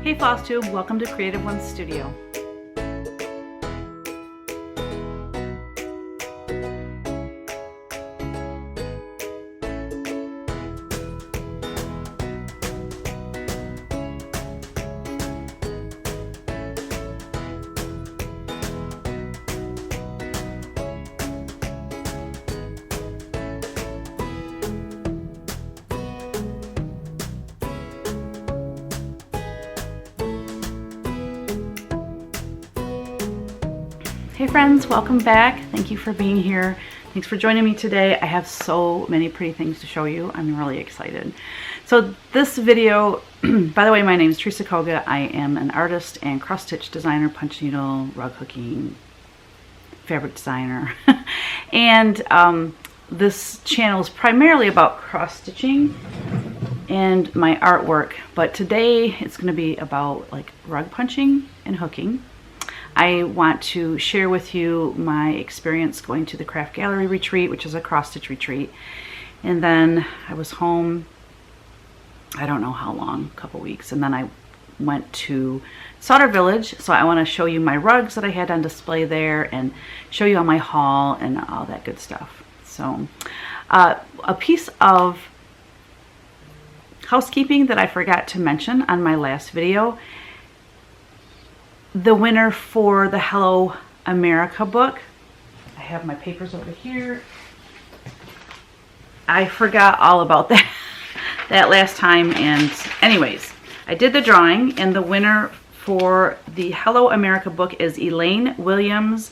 Hey Flosstube, welcome to Creative Ones Studio. Hey friends, welcome back. Thank you for being here. Thanks for joining me today. I have so many pretty things to show you. I'm really excited. So this video, by the way, my name is Teresa Koga. I am an artist and cross-stitch designer, punch needle, rug hooking, fabric designer. And this channel is primarily about cross-stitching and my artwork. But today it's going to be about like rug punching and hooking. I want to share with you my experience going to the Craft Gallery retreat, which is a cross-stitch retreat. And then I was home, I don't know how long, a couple weeks, and then I went to Sauder Village. So I want to show you my rugs that I had on display there and show you all my haul and all that good stuff. So a piece of housekeeping that I forgot to mention on my last video. The winner for the Hello America book, I have my papers over here. I forgot all about that last time, and anyways, I did the drawing, and the winner for the Hello America book is Elaine Williams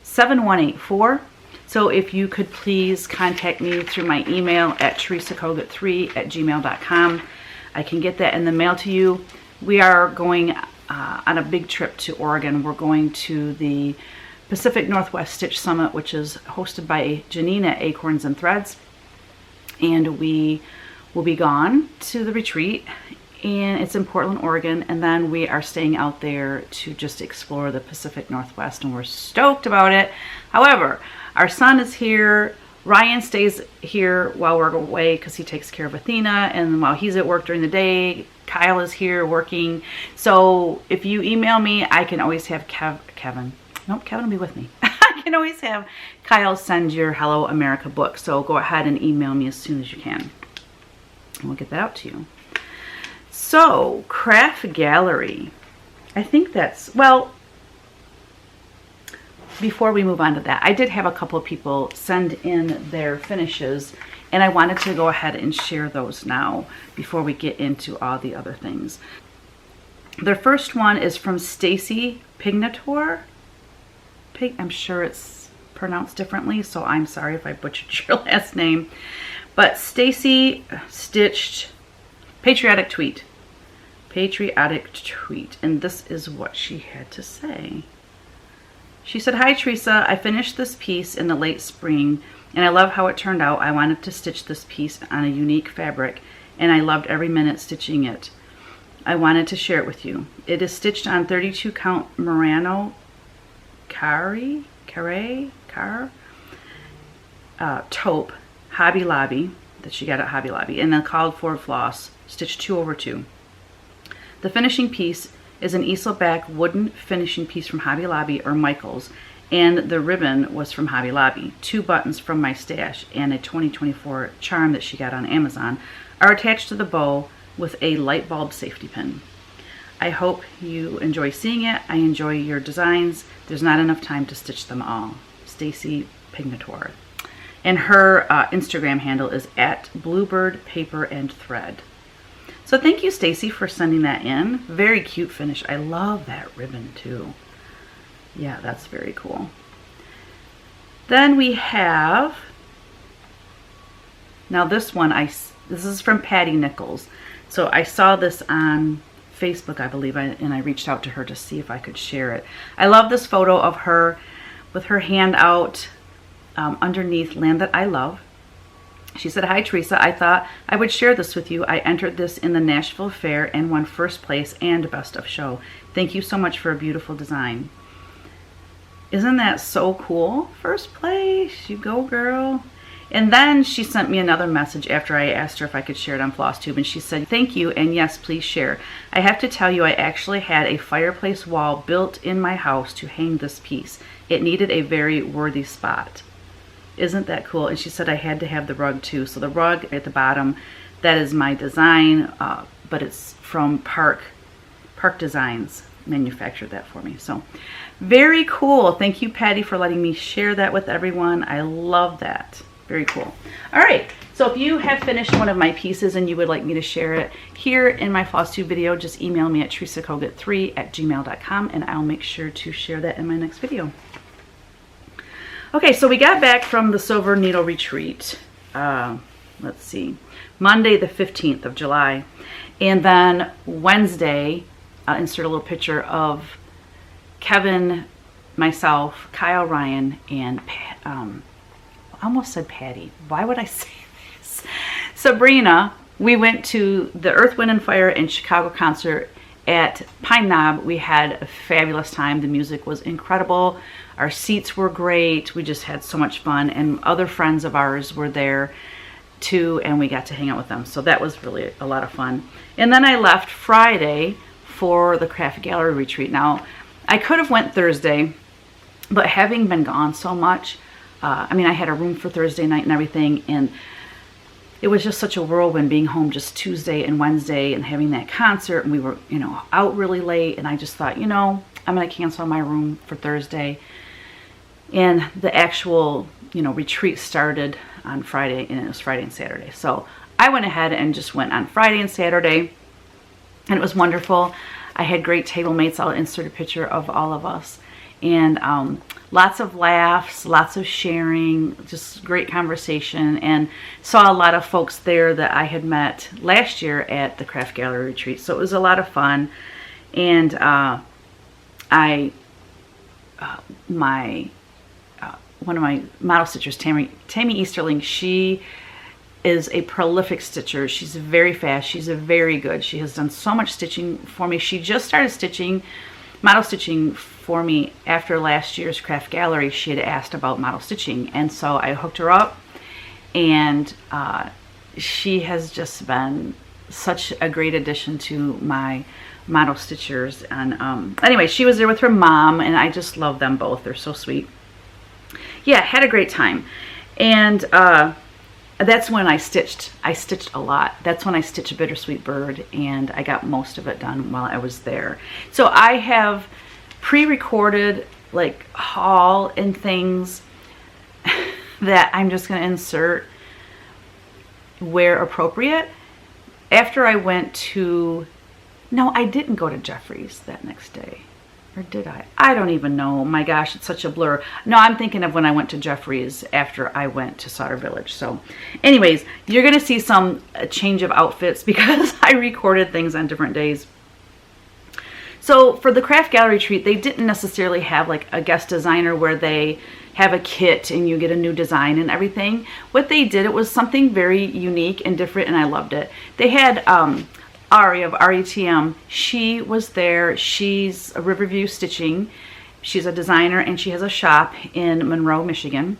7184. So if you could please contact me through my email at teresakoga3@gmail.com. I can get that in the mail to you. We are going on a big trip to Oregon. We're going to the Pacific Northwest Stitch Summit, which is hosted by Janine at Acorns and Threads. And we will be gone to the retreat, and it's in Portland, Oregon. And then we are staying out there to just explore the Pacific Northwest, and we're stoked about it. However, our son is here. Ryan stays here while we're away because he takes care of Athena, and while he's at work during the day, Kyle is here working. So if you email me, I can always have Kevin. Nope, Kevin will be with me. I can always have Kyle send your Hello America book. So go ahead and email me as soon as you can, and we'll get that out to you. So Craft Gallery, I think that's, well, before we move on to that, I did have a couple of people send in their finishes, and I wanted to go ahead and share those now before we get into all the other things. Their first one is from Stacy Pignator. I'm sure it's pronounced differently, so I'm sorry if I butchered your last name. But Stacy stitched Patriotic Tweet. Patriotic Tweet. And this is what she had to say. She said, "Hi Teresa, I finished this piece in the late spring and I love how it turned out. I wanted to stitch this piece on a unique fabric and I loved every minute stitching it. I wanted to share it with you. It is stitched on 32 count Murano taupe, Hobby Lobby, that she got at Hobby Lobby, and then called for floss, stitched 2/2. The finishing piece is an easel back wooden finishing piece from Hobby Lobby or Michael's, and the ribbon was from Hobby Lobby. 2 buttons from my stash and a 2024 charm that she got on Amazon are attached to the bow with a light bulb safety pin. I hope you enjoy seeing it. I enjoy your designs. There's not enough time to stitch them all." Stacy Pignator. And her Instagram handle is @bluebirdpaperandthread. So thank you, Stacy, for sending that in. Very cute finish. I love that ribbon too. Yeah, that's very cool. Then we have, now this one, this is from Patty Nichols. So I saw this on Facebook, I believe, and I reached out to her to see if I could share it. I love this photo of her with her hand out underneath Land That I Love. She said, "Hi Teresa, I thought I would share this with you. I entered this in the Nashville Fair and won first place and best of show. Thank you so much for a beautiful design." Isn't that so cool? First place, you go girl. And then she sent me another message after I asked her if I could share it on Flosstube, and she said, "Thank you, and yes, please share. I have to tell you, I actually had a fireplace wall built in my house to hang this piece. It needed a very worthy spot." Isn't that cool? And she said I had to have the rug too. So the rug at the bottom, that is my design, but it's from Park Designs, manufactured that for me. So very cool. Thank you, Patty, for letting me share that with everyone. I love that. Very cool. All right, so if you have finished one of my pieces and you would like me to share it here in my Flosstube video, just email me at teresakogut3@gmail.com and I'll make sure to share that in my next video. Okay, so we got back from the Silver Needle Retreat, let's see, Monday the 15th of July. And then Wednesday, I'll insert a little picture of Kevin, myself, Kyle, Ryan, and I almost said Patty. Why would I say this? Sabrina. We went to the Earth, Wind, and Fire in Chicago concert at Pine Knob. We had a fabulous time. The music was incredible. Our seats were great. We just had so much fun. And other friends of ours were there too, and we got to hang out with them. So that was really a lot of fun. And then I left Friday for the Craft Gallery Retreat. Now, I could have went Thursday, but having been gone so much, I mean, I had a room for Thursday night and everything, and it was just such a whirlwind being home just Tuesday and Wednesday and having that concert, and we were, you know, out really late, and I just thought, you know, I'm going to cancel my room for Thursday. And the actual, you know, retreat started on Friday, and it was Friday and Saturday. So I went ahead and just went on Friday and Saturday, and it was wonderful. I had great table mates. I'll insert a picture of all of us. And lots of laughs, lots of sharing, just great conversation, and saw a lot of folks there that I had met last year at the Craft Gallery Retreat. So it was a lot of fun. And one of my model stitchers, Tammy Easterling, she is a prolific stitcher. She's very fast. She's very good. She has done so much stitching for me. She just started stitching, model stitching for me after last year's Craft Gallery. She had asked about model stitching, and so I hooked her up, and she has just been such a great addition to my model stitchers. And anyway, she was there with her mom, and I just love them both. They're so sweet. Yeah, had a great time. And that's when I stitched. I stitched a lot. That's when I stitched Bittersweet Bird, and I got most of it done while I was there. So I have pre-recorded like haul and things that I'm just going to insert where appropriate. After I went to, no, I didn't go to Jeffrey's that next day. Or did I? I don't even know. My gosh, it's such a blur. No, I'm thinking of when I went to Jeffrey's after I went to Sauder Village. So anyways, you're going to see some change of outfits because I recorded things on different days. So for the Craft Gallery Retreat, they didn't necessarily have like a guest designer where they have a kit and you get a new design and everything. What they did, it was something very unique and different, and I loved it. They had Ari of RETM. She was there. She's a Riverview Stitching. She's a designer, and she has a shop in Monroe, Michigan.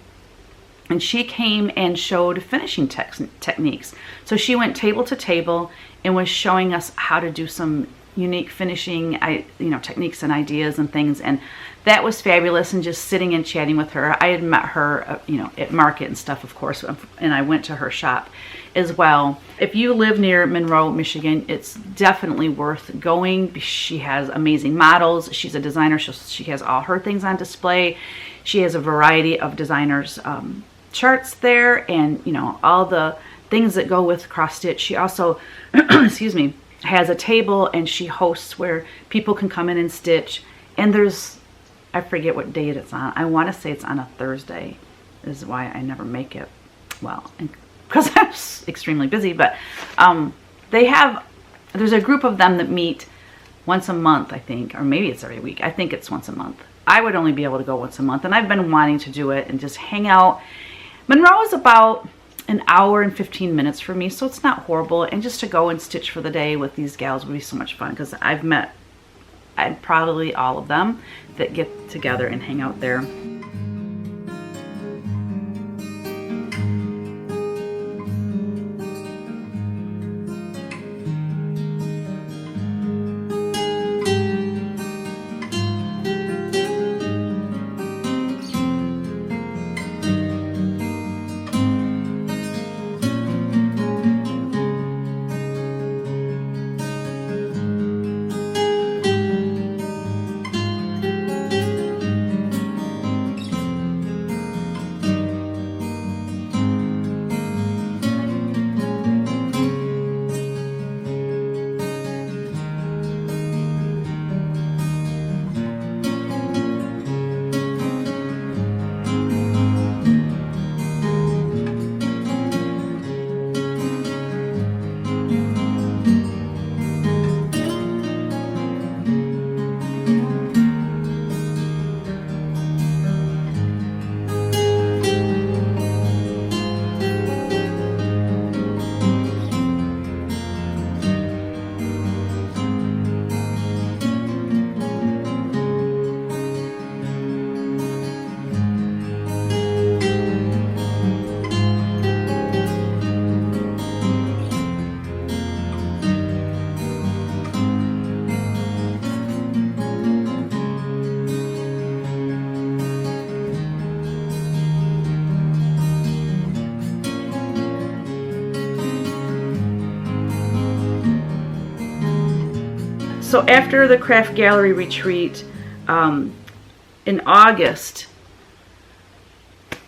And she came and showed finishing techniques. So she went table to table and was showing us how to do some unique finishing, techniques and ideas and things. And that was fabulous. And just sitting and chatting with her. I had met her, at market and stuff, of course, and I went to her shop as well. If you live near Monroe, Michigan, it's definitely worth going. She has amazing models. She's a designer. She has all her things on display. She has a variety of designers' charts there, and all the things that go with cross stitch. She also, excuse me, has a table, and she hosts where people can come in and stitch. And there's, I forget what date it's on. I want to say it's on a Thursday. This is why I never make it. Well, because I'm extremely busy, but there's a group of them that meet once a month, I think, or maybe it's every week. I think it's once a month. I would only be able to go once a month, and I've been wanting to do it and just hang out. Monroe is about an hour and 15 minutes for me, so it's not horrible. And just to go and stitch for the day with these gals would be so much fun, because I've met probably all of them that get together and hang out there. So after the craft gallery retreat in August,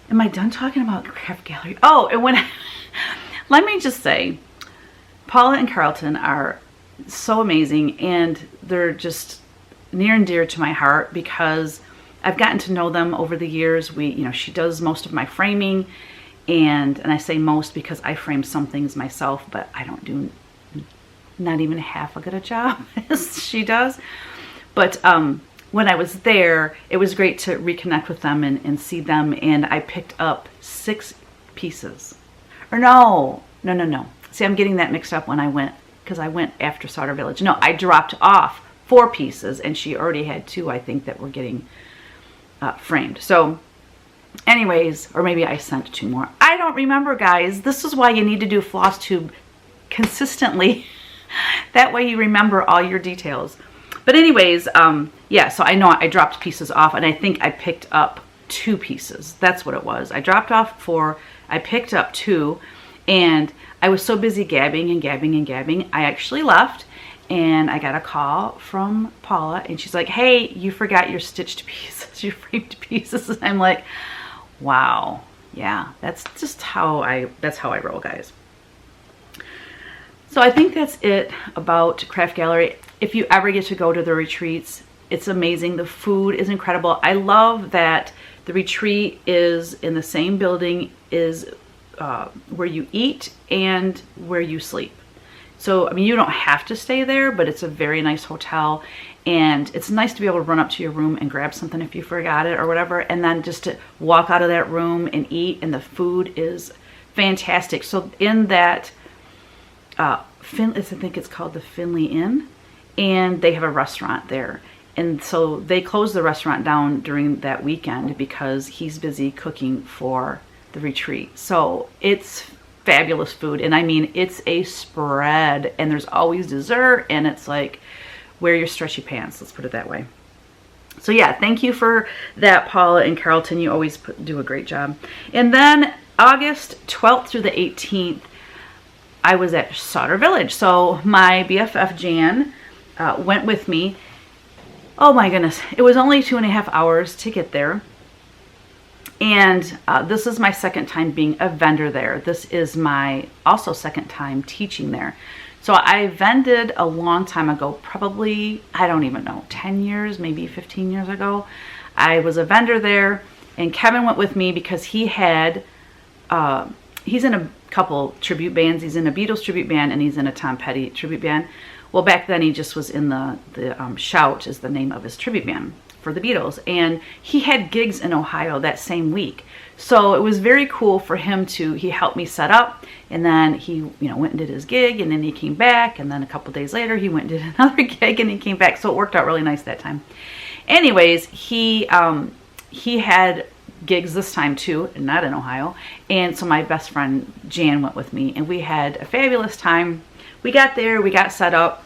am I done talking about craft gallery? Oh, and when let me just say, Paula and Carlton are so amazing, and they're just near and dear to my heart because I've gotten to know them over the years. She does most of my framing, and I say most because I frame some things myself, but I don't do not even half as good a job as she does. But when I was there, it was great to reconnect with them and see them, and I picked up 6 pieces. Or no. See, I'm getting that mixed up when I went, because I went after Sauder Village. No, I dropped off 4 pieces, and she already had 2, I think, that were getting framed. So anyways, or maybe I sent 2 more. I don't remember, guys. This is why you need to do Flosstube consistently. That way you remember all your details. But anyways, yeah, so I know I dropped pieces off, and I think I picked up 2 pieces. That's what it was. I dropped off 4, I picked up 2, and I was so busy gabbing and gabbing and gabbing, I actually left, and I got a call from Paula, and she's like, hey, you forgot your stitched pieces, your framed pieces. And I'm like, wow, yeah, that's just how I roll, guys. So I think that's it about Craft Gallery. If you ever get to go to the retreats, it's amazing. The food is incredible. I love that the retreat is in the same building as where you eat and where you sleep. So, I mean, you don't have to stay there, but it's a very nice hotel, and it's nice to be able to run up to your room and grab something if you forgot it or whatever, and then just to walk out of that room and eat, and the food is fantastic. So in that, I think it's called the Finley Inn, and they have a restaurant there. And so they closed the restaurant down during that weekend because he's busy cooking for the retreat. So it's fabulous food, and I mean, it's a spread, and there's always dessert, and it's like, wear your stretchy pants, let's put it that way. So yeah, thank you for that, Paula and Carlton. You always do a great job. And then August 12th through the 18th, I was at Sauder Village. So my BFF Jan went with me. Oh my goodness, it was only 2.5 hours to get there. And this is my second time being a vendor there. This is my also second time teaching there. So I vended a long time ago, probably, I don't even know, 10 years, maybe 15 years ago. I was a vendor there, and Kevin went with me because he had, he's in a couple tribute bands. He's in a Beatles tribute band, and he's in a Tom Petty tribute band. Well, back then he just was in the Shout is the name of his tribute band for the Beatles, and he had gigs in Ohio that same week. So it was very cool for him he helped me set up, and then he went and did his gig, and then he came back, and then a couple days later he went and did another gig, and he came back. So it worked out really nice that time. Anyways, he had gigs this time too, and not in Ohio, and so my best friend Jan went with me, and we had a fabulous time. We got there, we got set up.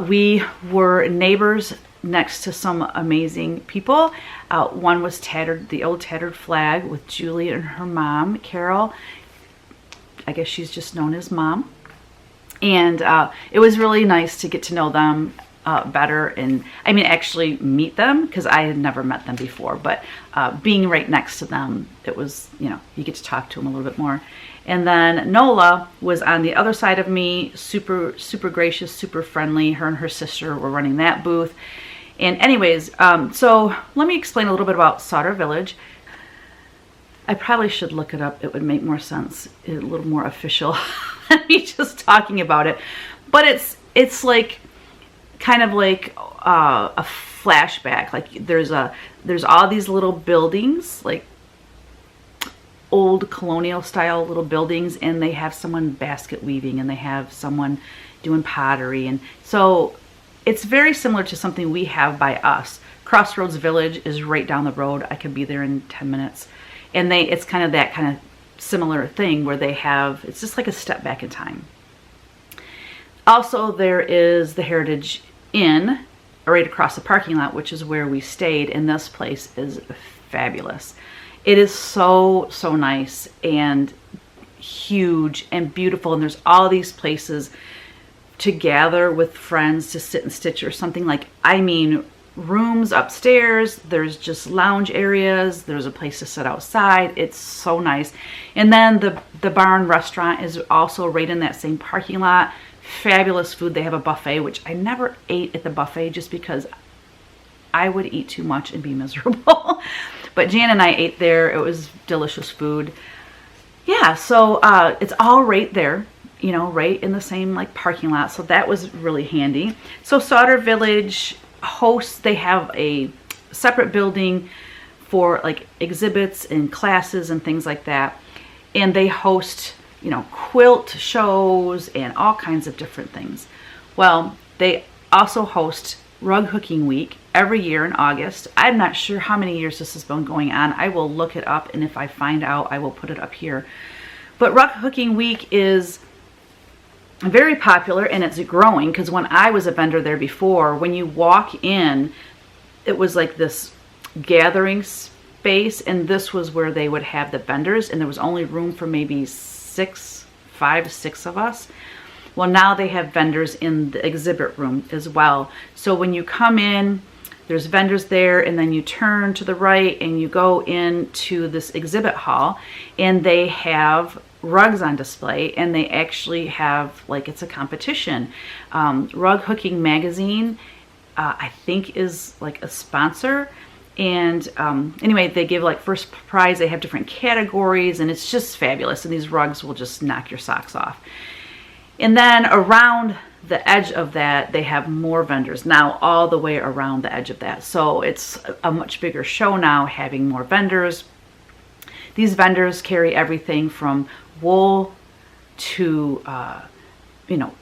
We were neighbors next to some amazing people. One was the Old Tattered Flag with Julie and her mom, Carol. I guess she's just known as Mom. And it was really nice to get to know them better, and I mean actually meet them, because I had never met them before, but being right next to them, it was, you get to talk to them a little bit more. And then Nola was on the other side of me, super gracious, super friendly. Her and her sister were running that booth. And anyways, so let me explain a little bit about Sauder Village. I probably should look it up. It would make more sense, a little more official than me just talking about it. But it's like kind of like a flashback. Like there's all these little buildings, like old colonial style little buildings, and they have someone basket weaving, and they have someone doing pottery, and so it's very similar to something we have by us. Crossroads Village is right down the road. I could be there in 10 minutes. And it's kind of that kind of similar thing where it's just like a step back in time. Also, there is the Heritage Inn right across the parking lot, which is where we stayed, and this place is fabulous. It is so nice and huge and beautiful, and there's all these places to gather with friends to sit and stitch or something. Like, I mean, rooms upstairs, there's just lounge areas, there's a place to sit outside. It's so nice. And then the barn restaurant is also right in that same parking lot. Fabulous food. They have a buffet, which I never ate at the buffet just because I would eat too much and be miserable. But Jan and I ate there. It was delicious food. Yeah, so it's all right there, you know, right in the same like parking lot. So that was really handy. So Sauder Village hosts, they have a separate building for like exhibits and classes and things like that. And they host, you know, quilt shows and all kinds of different things. Well, they also host Rug Hooking Week every year in August. I'm not sure how many years this has been going on. I will look it up, and if I find out, I will put it up here. But Rug Hooking Week is very popular, and it's growing, because when I was a vendor there before, when you walk in, it was like this gathering space, and this was where they would have the vendors, and there was only room for maybe 5 to 6 of us. Well, now they have vendors in the exhibit room as well. So when you come in, there's vendors there, and then you turn to the right and you go into this exhibit hall, and they have rugs on display, and they actually have, like, it's a competition. Rug Hooking Magazine, I think, is like a sponsor. And anyway, they give like first prize. They have different categories, and it's just fabulous. And these rugs will just knock your socks off. And then around the edge of that, they have more vendors now, all the way around the edge of that. So it's a much bigger show now, having more vendors. These vendors carry everything from wool to, you know,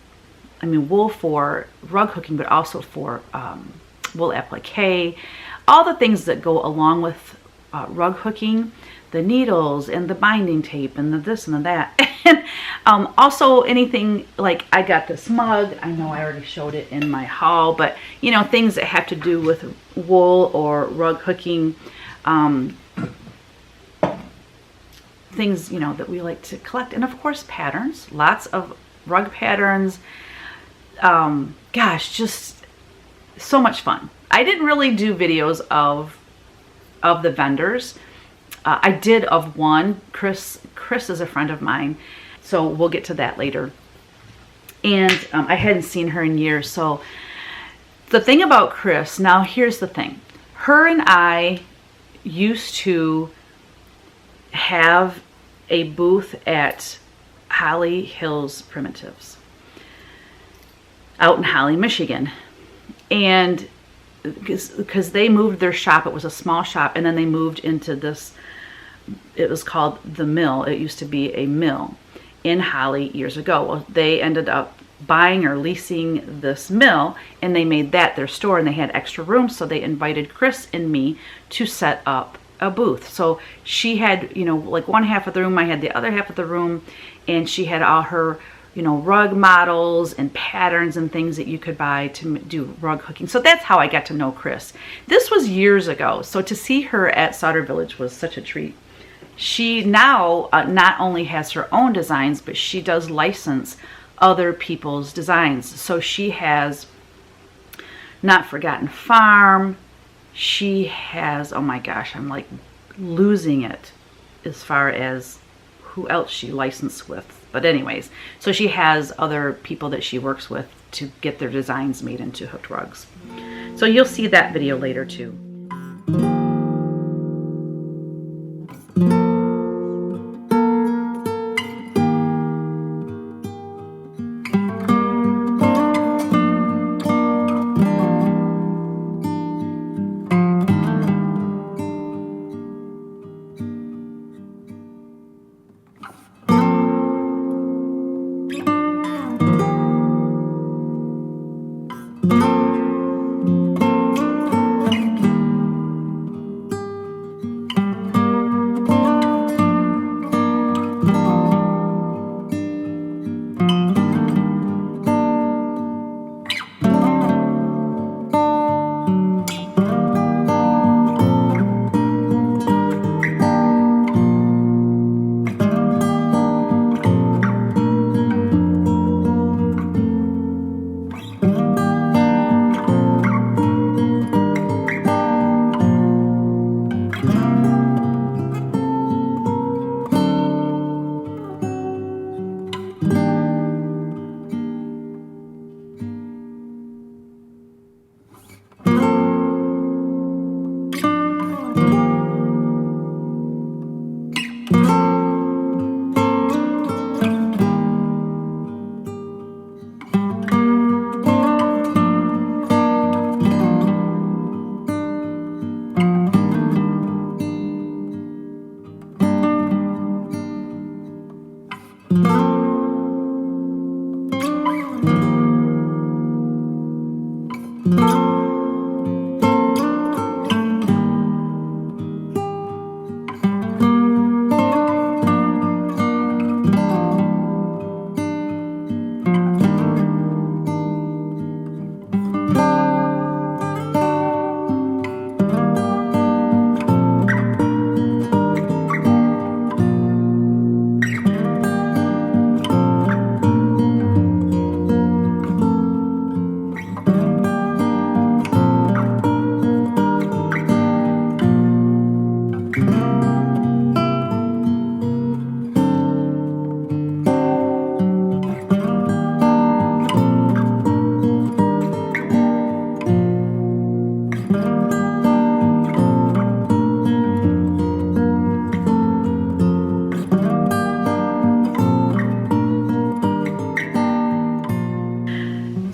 I mean, wool for rug hooking, but also for wool applique, all the things that go along with rug hooking, the needles and the binding tape and the this and the that. And also anything, like I got this mug, I know I already showed it in my haul, but you know, things that have to do with wool or rug hooking, things, you know, that we like to collect. And of course, patterns, lots of rug patterns. Gosh, just so much fun. I didn't really do videos of the vendors. I did of one. Kris is a friend of mine, so we'll get to that later. And I hadn't seen her in years. So the thing about Kris, now here's the thing. Her and I used to have a booth at Holly Hills Primitives out in Holly, Michigan. And because they moved their shop, it was a small shop, and then they moved into this, it was called The Mill. It used to be a mill in Holly years ago. Well, they ended up buying or leasing this mill, and they made that their store, and they had extra room, so they invited Kris and me to set up a booth. So she had, you know, like one half of the room, I had the other half of the room, and she had all her, you know, rug models and patterns and things that you could buy to do rug hooking. So that's how I got to know Kris. This was years ago, so to see her at Sauder Village was such a treat. She now not only has her own designs, but she does license other people's designs. So she has Not Forgotten Farm. She has, oh my gosh, I'm like losing it as far as who else she licensed with. But anyways, so she has other people that she works with to get their designs made into hooked rugs. So you'll see that video later too.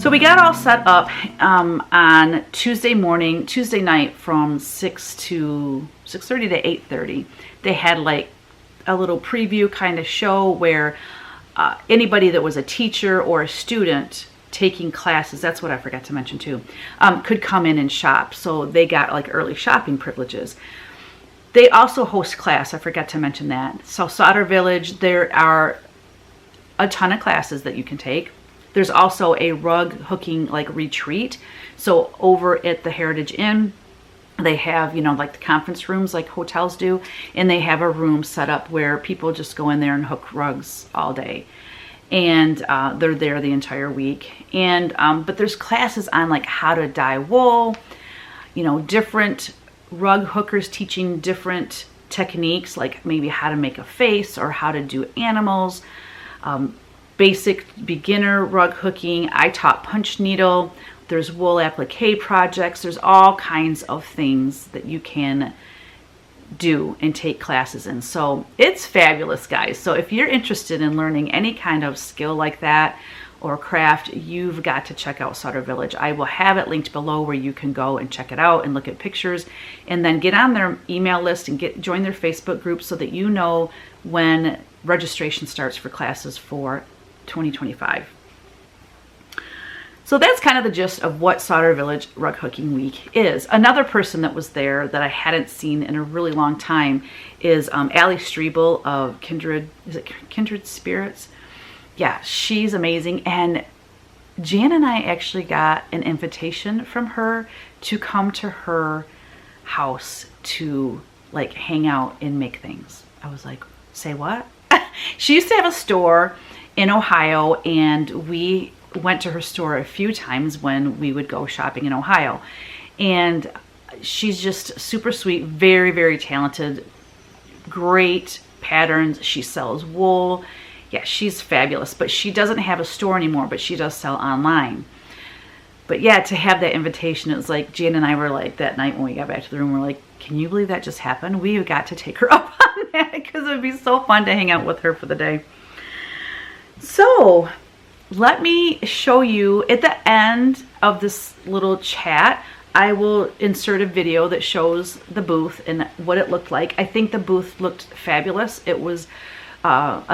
So we got all set up on Tuesday night from 6:30 to 8:30. They had like a little preview kind of show where anybody that was a teacher or a student taking classes, that's what I forgot to mention too, could come in and shop. So they got like early shopping privileges. They also host class. I forgot to mention that. So Sauder Village, there are a ton of classes that you can take. There's also a rug hooking like retreat. So over at the Heritage Inn, they have, you know, like the conference rooms like hotels do, and they have a room set up where people just go in there and hook rugs all day. And they're there the entire week. And but there's classes on like how to dye wool, you know, different rug hookers teaching different techniques, like maybe how to make a face or how to do animals, basic beginner rug hooking. I taught punch needle. There's wool applique projects. There's all kinds of things that you can do and take classes in. So it's fabulous, guys. So if you're interested in learning any kind of skill like that or craft, you've got to check out Sauder Village. I will have it linked below where you can go and check it out and look at pictures, and then get on their email list and join their Facebook group so that you know when registration starts for classes for 2025. So that's kind of the gist of what Sauder Village Rug Hooking Week is. Another person that was there that I hadn't seen in a really long time is Allie Strebel of Kindred. Is it Kindred Spirits? Yeah, she's amazing. And Jan and I actually got an invitation from her to come to her house to like hang out and make things. I was like, say what? She used to have a store in Ohio, and we went to her store a few times when we would go shopping in Ohio. And she's just super sweet, very, very talented, great patterns. She sells wool. Yeah, she's fabulous, but she doesn't have a store anymore, but she does sell online. But yeah, to have that invitation, it was like Jan and I were like, that night when we got back to the room, we're like, can you believe that just happened? We got to take her up on that because it would be so fun to hang out with her for the day. So let me show you at the end of this little chat. I will insert a video that shows the booth and what it looked like. I think the booth looked fabulous. It was I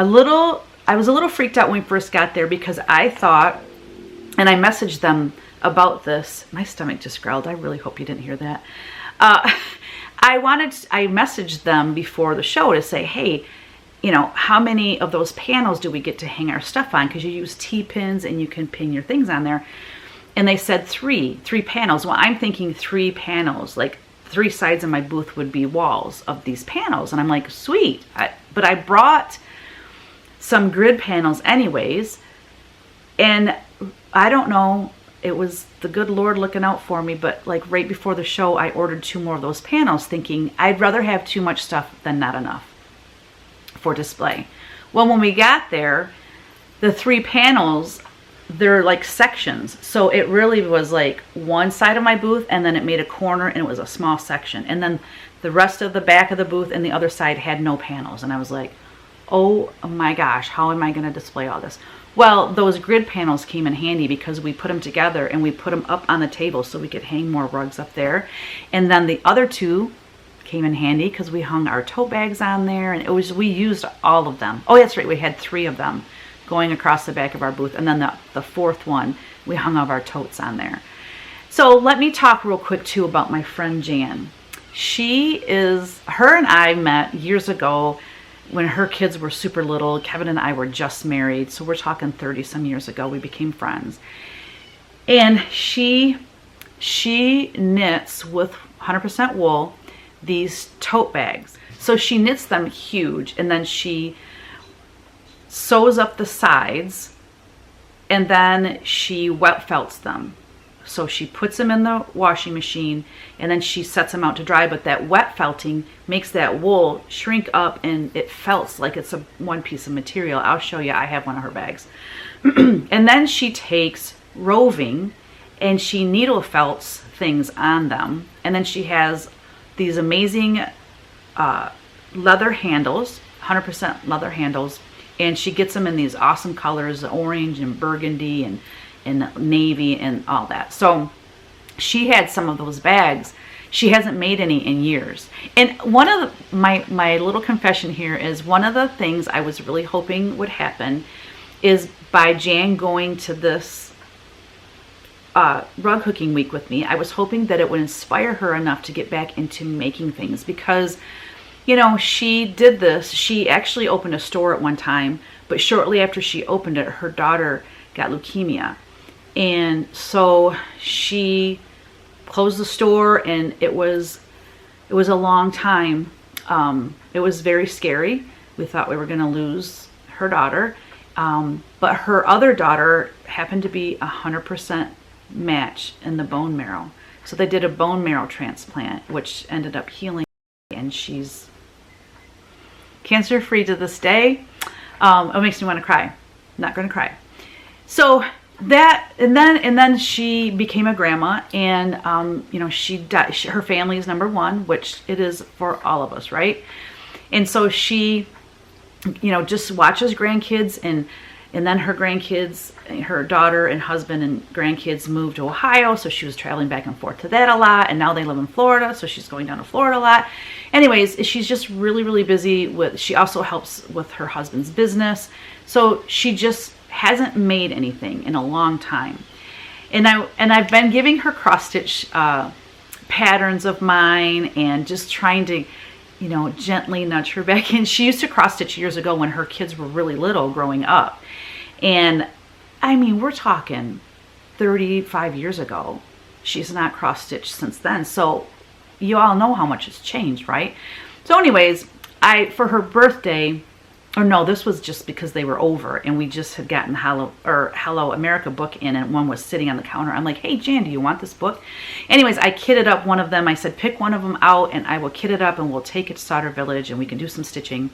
was a little freaked out when we first got there because I thought, and I messaged them about this. My stomach just growled. I really hope you didn't hear that. I messaged them before the show to say, hey, you know, how many of those panels do we get to hang our stuff on? Because you use T-pins and you can pin your things on there. And they said three panels. Well, I'm thinking 3 panels, like 3 sides of my booth would be walls of these panels. And I'm like, sweet. But I brought some grid panels anyways. And I don't know, it was the good Lord looking out for me, but like right before the show, I ordered 2 more of those panels thinking I'd rather have too much stuff than not enough for display. Well, when we got there, the 3 panels, they're like sections. So it really was like one side of my booth, and then it made a corner and it was a small section. And then the rest of the back of the booth and the other side had no panels. And I was like, oh my gosh, how am I going to display all this? Well, those grid panels came in handy because we put them together and we put them up on the table so we could hang more rugs up there. And then the other 2 came in handy because we hung our tote bags on there, and we used all of them. Oh, that's right, we had 3 of them going across the back of our booth, and then the 4th one, we hung all of our totes on there. So let me talk real quick too about my friend Jan. Her and I met years ago when her kids were super little. Kevin and I were just married, so we're talking 30 some years ago. We became friends. And she knits with 100% wool these tote bags. So she knits them huge, and then she sews up the sides, and then she wet felts them. So she puts them in the washing machine, and then she sets them out to dry. But that wet felting makes that wool shrink up, and it felts like it's one piece of material. I'll show you. I have one of her bags. And then she takes roving and she needle felts things on them. And then she has these amazing leather handles, 100% leather handles. And she gets them in these awesome colors, orange and burgundy and and navy and all that. So she had some of those bags. She hasn't made any in years. And one of my little confession here is, one of the things I was really hoping would happen is by Jan going to this rug hooking week with me, I was hoping that it would inspire her enough to get back into making things, because, you know, she did this. She actually opened a store at one time, but shortly after she opened it, her daughter got leukemia. And so she closed the store, and it was a long time. It was very scary. We thought we were going to lose her daughter. But her other daughter happened to be 100% match in the bone marrow. So they did a bone marrow transplant, which ended up healing, and she's cancer free to this day. It makes me want to cry. Not going to cry. So that, and then she became a grandma, and you know, she died. Her family is number one, which it is for all of us, right? And so she, you know, just watches grandkids, and then her grandkids, her daughter and husband and grandkids moved to Ohio, so she was traveling back and forth to that a lot, and now they live in Florida, so she's going down to Florida a lot. Anyways, she's just really busy with, she also helps with her husband's business, so she just hasn't made anything in a long time. And I've been giving her cross stitch patterns of mine, and just trying to, you know, gently nudge her back in. She used to cross stitch years ago when her kids were really little growing up. And I mean, we're talking 35 years ago. She's not cross stitched since then. So you all know how much has changed, right? So anyways, for her birthday, or no, this was just because they were over, and we just had gotten Hello America book in, and one was sitting on the counter. I'm like, hey Jan, do you want this book? Anyways, I kitted up one of them. I said, pick one of them out and I will kit it up, and we'll take it to Sauder Village and we can do some stitching.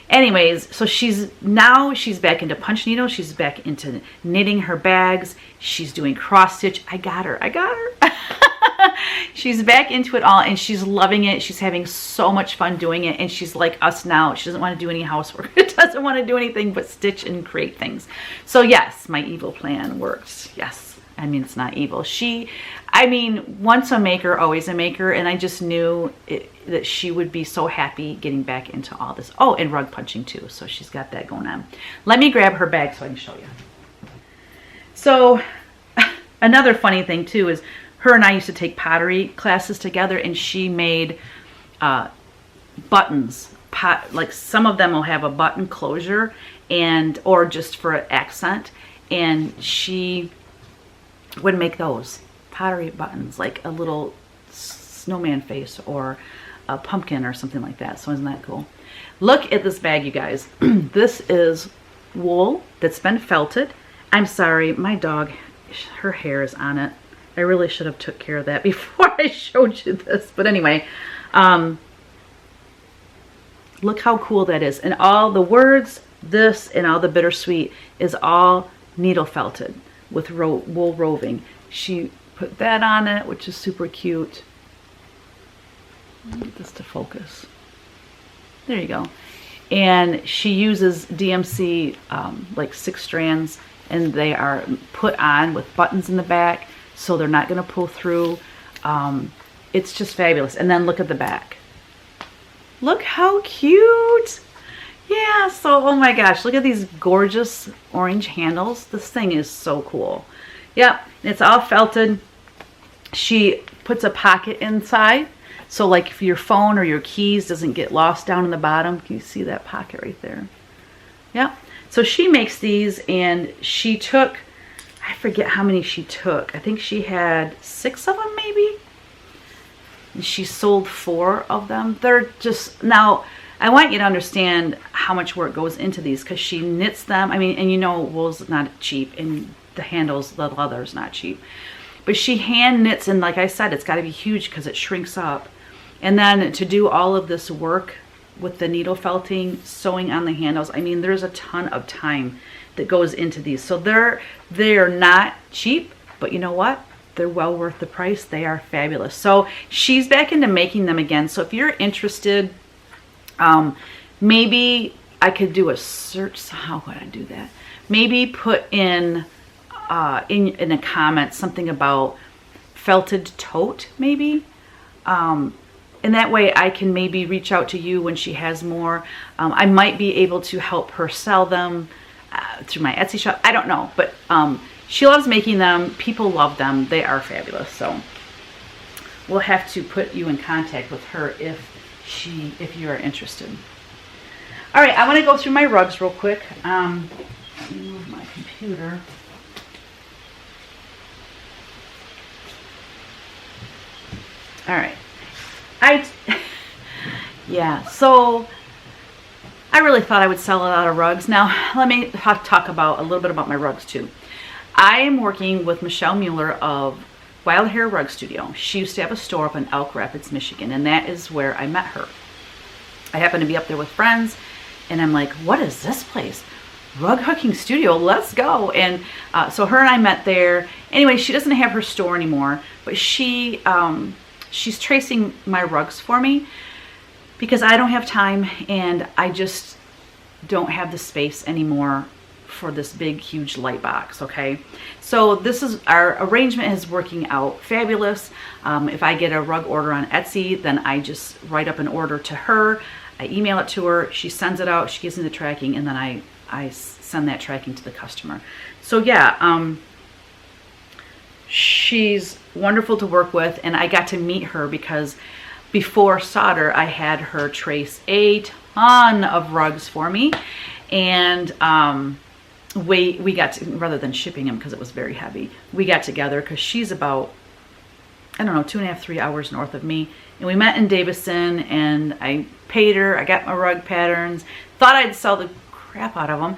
Anyways, so she's back into punch needles. She's back into knitting her bags. She's doing cross stitch. I got her. She's back into it all, and she's loving it. She's having so much fun doing it, and she's like us now. She doesn't want to do any housework. Doesn't want to do anything but stitch and create things. So yes, my evil plan works. Yes. I mean, it's not evil. I mean, once a maker, always a maker, and I just knew that she would be so happy getting back into all this. Oh, and rug punching too, so she's got that going on. Let me grab her bag so I can show you. So another funny thing too is, her and I used to take pottery classes together, and she made buttons. Like some of them will have a button closure, or just for an accent, and she would make those pottery buttons, like a little snowman face or a pumpkin or something like that. So isn't that cool? Look at this bag, you guys. This is wool that's been felted. I'm sorry, my dog, her hair is on it. I really should have took care of that before I showed you this. But anyway, look how cool that is. And all the words, this, and all the bittersweet is all needle felted with wool roving. She put that on it, which is super cute. Let me get this to focus. There you go. And she uses DMC like 6 strands, and they are put on with buttons in the back, so they're not going to pull through. It's just fabulous. And then look at the back. Look how cute. Yeah, so oh my gosh, look at these gorgeous orange handles. This thing is so cool. Yep, it's all felted. She puts a pocket inside, so like if your phone or your keys doesn't get lost down in the bottom. Can you see that pocket right there? Yep. So she makes these, and she took, I forget how many she took. I think she had 6 of them maybe. And she sold 4 of them. They're just, now I want you to understand how much work goes into these, because she knits them. I mean, and you know, wool's not cheap, and the handles, the leather's not cheap. But she hand knits, and like I said, it's got to be huge because it shrinks up. And then to do all of this work with the needle felting, sewing on the handles, I mean, there's a ton of time that goes into these. So they're not cheap, but you know what? They're well worth the price. They are fabulous. So she's back into making them again. So if you're interested, maybe I could do a search. How would I do that? Maybe put in in a comment something about felted tote, maybe. And that way I can maybe reach out to you when she has more. I might be able to help her sell them through my Etsy shop. I don't know, but she loves making them. People love them. They are fabulous. So we'll have to put you in contact with her if you are interested. All right, I want to go through my rugs real quick. Let me move my computer. All right. Yeah, so I really thought I would sell a lot of rugs. Now, let me talk about a little bit about my rugs too. I am working with Michelle Mueller of Wild Hair Rug Studio. She used to have a store up in Elk Rapids, Michigan, and that is where I met her. I happened to be up there with friends, and I'm like, what is this place? Rug hooking studio, let's go. And so her and I met there. Anyway, she doesn't have her store anymore, but she's tracing my rugs for me because I don't have time and I just don't have the space anymore for this big, huge light box, okay? So this is, our arrangement is working out fabulous. If I get a rug order on Etsy, then I just write up an order to her, I email it to her, she sends it out, she gives me the tracking, and then I send that tracking to the customer. So yeah, she's wonderful to work with, and I got to meet her because before Sauder, I had her trace a ton of rugs for me, and we got to, rather than shipping them because it was very heavy, we got together because she's about, I don't know, 2.5, 3 hours north of me, and we met in Davison, and I paid her, I got my rug patterns, thought I'd sell the crap out of them,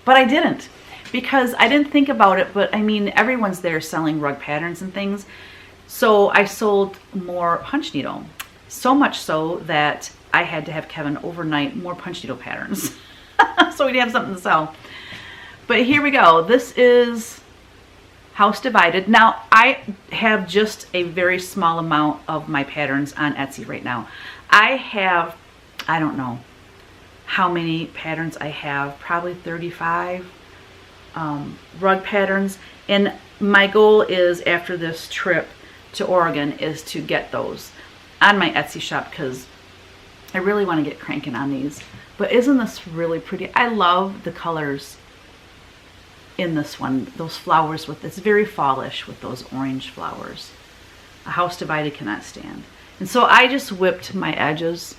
but I didn't. Because I didn't think about it, but I mean, everyone's there selling rug patterns and things. So I sold more punch needle. So much so that I had to have Kevin overnight more punch needle patterns. So we'd have something to sell. But here we go. This is House Divided. Now, I have just a very small amount of my patterns on Etsy right now. I have, I don't know how many patterns I have, probably 35. Rug patterns, and my goal is after this trip to Oregon is to get those on my Etsy shop because I really want to get cranking on these. But isn't this really pretty? I love the colors in this one, those flowers with, it's very fallish with those orange flowers. A House Divided cannot stand. And so I just whipped my edges.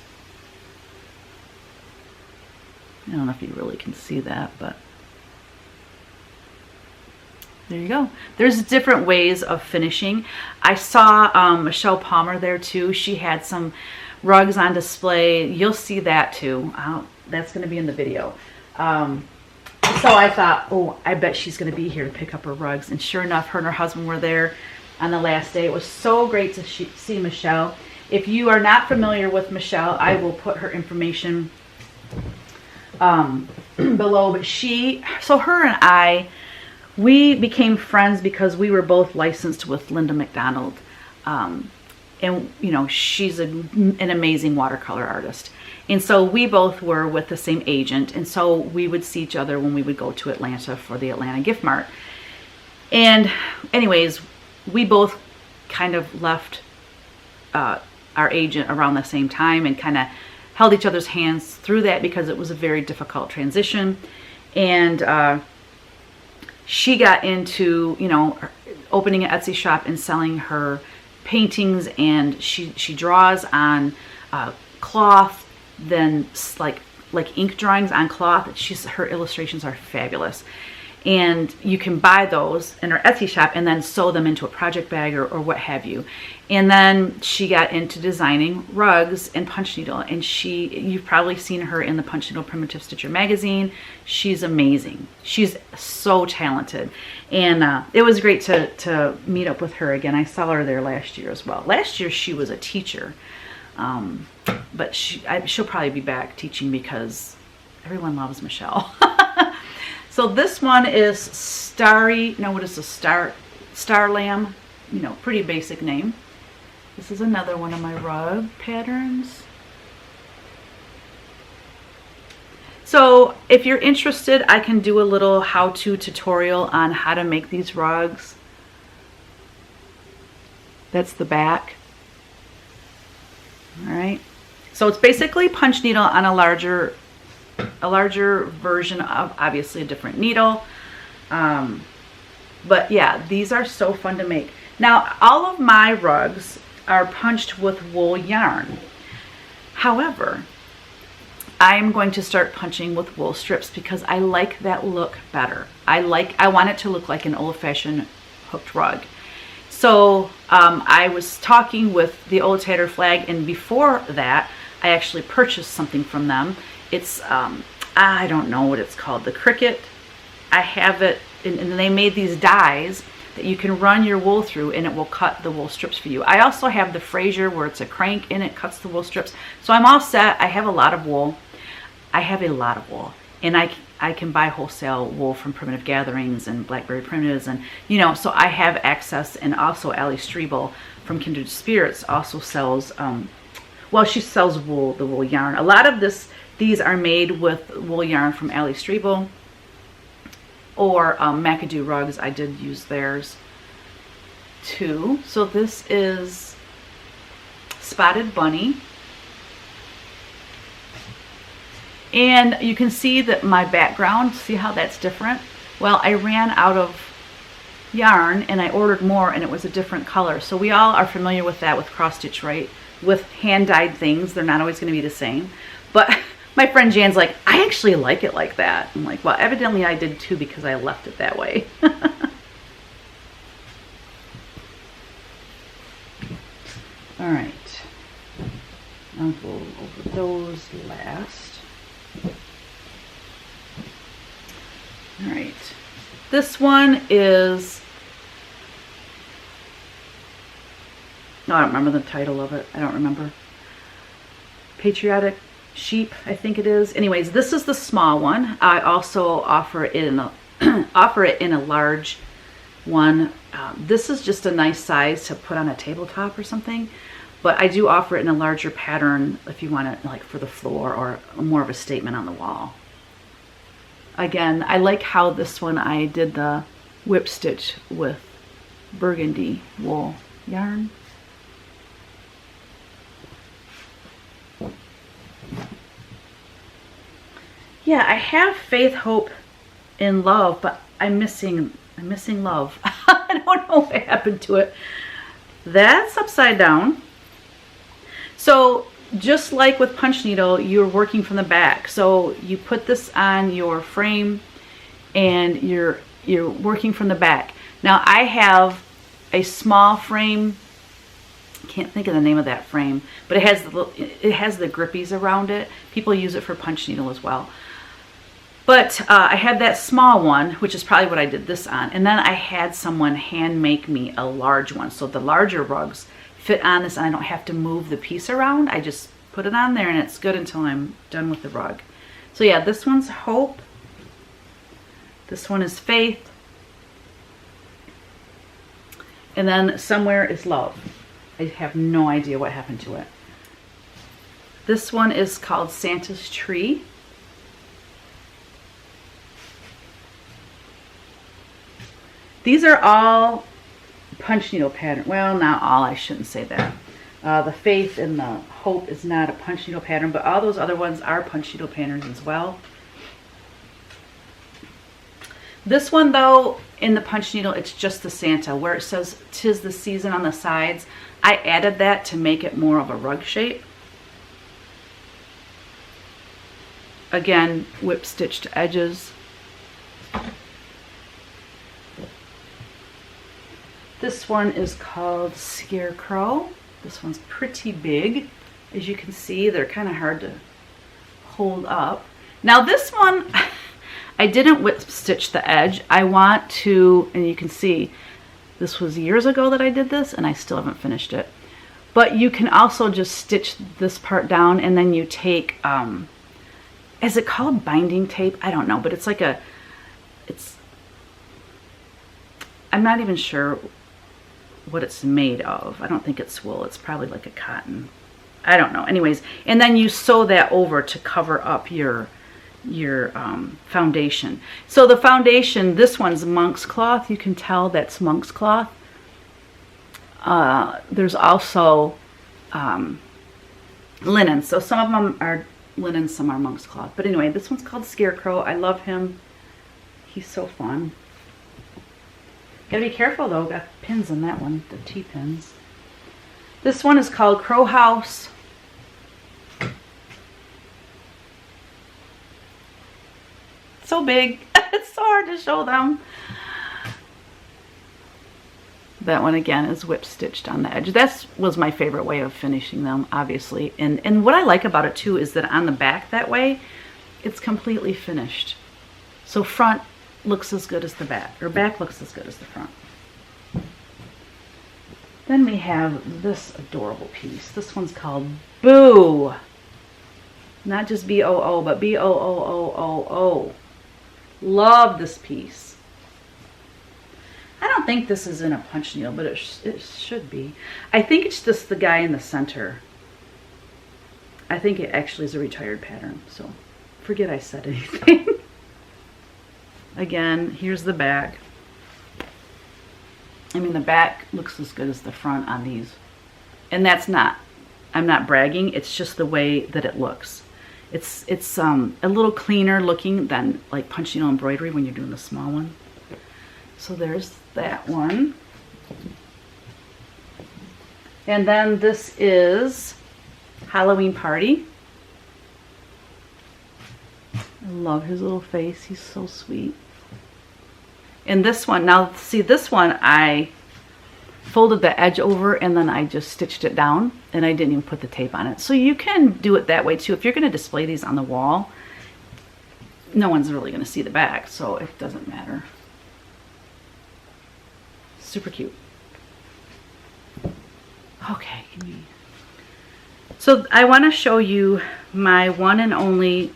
I don't know if you really can see that, but there you go. There's different ways of finishing. I saw Michelle Palmer there too. She had some rugs on display. You'll see that too. That's going to be in the video. So I thought, oh, I bet she's going to be here to pick up her rugs. And sure enough, her and her husband were there on the last day. It was so great to see Michelle. If you are not familiar with Michelle, I will put her information below. But so her and I, we became friends because we were both licensed with Linda McDonald. And, you know, she's an amazing watercolor artist. And so we both were with the same agent. And so we would see each other when we would go to Atlanta for the Atlanta Gift Mart. And anyways, we both kind of left our agent around the same time and kind of held each other's hands through that because it was a very difficult transition. And she got into, you know, opening an Etsy shop and selling her paintings, and she draws on cloth, then like ink drawings on cloth. Her illustrations are fabulous. And you can buy those in her Etsy shop and then sew them into a project bag or what have you. And then she got into designing rugs and punch needle. And you've probably seen her in the Punch Needle Primitive Stitcher magazine. She's amazing. She's so talented. And it was great to meet up with her again. I saw her there last year as well. Last year she was a teacher. But she'll probably be back teaching because everyone loves Michelle. So this one is Starry, no, what is the Star Lamb? You know, pretty basic name. This is another one of my rug patterns. So if you're interested, I can do a little how-to tutorial on how to make these rugs. That's the back. All right. So it's basically punch needle on a larger version of obviously a different needle. But yeah, these are so fun to make. Now, all of my rugs are punched with wool yarn. However, I'm going to start punching with wool strips because I like that look better. I want it to look like an old-fashioned hooked rug. So I was talking with the Old Tattered Flag, and before that, I actually purchased something from them. It's, I don't know what it's called, the Cricut. I have it, and they made these dies that you can run your wool through and it will cut the wool strips for you. I also have the Fraser where it's a crank and it cuts the wool strips. So I'm all set. I have a lot of wool. And I can buy wholesale wool from Primitive Gatherings and Blackberry Primitives, and you know, so I have access. And also Allie Strebel from Kindred Spirits also sells, well, she sells wool, the wool yarn. A lot of these are made with wool yarn from Allie Strebel or McAdoo Rugs. I did use theirs too. So this is Spotted Bunny. And you can see that my background, see how that's different? Well, I ran out of yarn and I ordered more and it was a different color. So we all are familiar with that with cross stitch, right? With hand-dyed things, they're not always going to be the same. But my friend Jan's like, I actually like it like that. I'm like, well, evidently I did too because I left it that way. All right. I'll go over those last. All right. This one is, no, I don't remember the title of it. I don't remember. Patriotic Sheep, I think it is. Anyways, this is the small one. I also offer it in a large one. This is just a nice size to put on a tabletop or something, but I do offer it in a larger pattern if you want it like for the floor or more of a statement on the wall. Again, I like how this one I did the whip stitch with burgundy wool yarn. Yeah, I have faith, hope, and love, but I'm missing love. I don't know what happened to it. That's upside down. So just like with punch needle, you're working from the back. So you put this on your frame and you're working from the back. Now I have a small frame. Can't think of the name of that frame, but it has the grippies around it. People use it for punch needle as well. But I had that small one, which is probably what I did this on. And then I had someone hand make me a large one. So the larger rugs fit on this and I don't have to move the piece around. I just put it on there and it's good until I'm done with the rug. So yeah, this one's Hope. This one is Faith. And then somewhere is Love. I have no idea what happened to it. This one is called Santa's Tree. These are all punch needle pattern. Well, not all, I shouldn't say that. The Faith and the Hope is not a punch needle pattern, but all those other ones are punch needle patterns as well. This one though, in the punch needle, it's just the Santa. Where it says "'Tis the Season" on the sides, I added that to make it more of a rug shape. Again, whip stitched edges. This one is called Scarecrow. This one's pretty big. As you can see, they're kind of hard to hold up. Now this one, I didn't whip stitch the edge. I want to, and you can see, this was years ago that I did this and I still haven't finished it. But you can also just stitch this part down and then you take, is it called binding tape? I don't know, but it's like a, I'm not even sure what it's made of. I don't think it's wool. It's probably like a cotton. I don't know. Anyways, and then you sew that over to cover up your foundation. So the foundation, this one's monk's cloth. You can tell that's monk's cloth. There's also linen. So some of them are linen, some are monk's cloth. But anyway, this one's called Scarecrow. I love him. He's so fun. Gotta be careful though, got pins in that one, the T-pins. This one is called Crow House. So big, it's so hard to show them. That one again is whip stitched on the edge. That was my favorite way of finishing them, obviously. And what I like about it too is that on the back that way, it's completely finished. So front looks as good as the back, or back looks as good as the front. Then we have this adorable piece. This one's called Boo. Not just B-O-O, but B-O-O-O-O-O. Love this piece. I don't think this is in a punch needle, but it should be. I think it's just the guy in the center. I think it actually is a retired pattern, so forget I said anything. Again, here's the back. I mean, the back looks as good as the front on these. And that's not, I'm not bragging, it's just the way that it looks. It's a little cleaner looking than like punch needle embroidery when you're doing the small one. So there's that one. And then this is Halloween Party. I love his little face, he's so sweet. And this one, now see this one, I folded the edge over and then I just stitched it down and I didn't even put the tape on it. So you can do it that way too. If you're going to display these on the wall, no one's really going to see the back, so it doesn't matter. Super cute. Okay, so I want to show you my one and only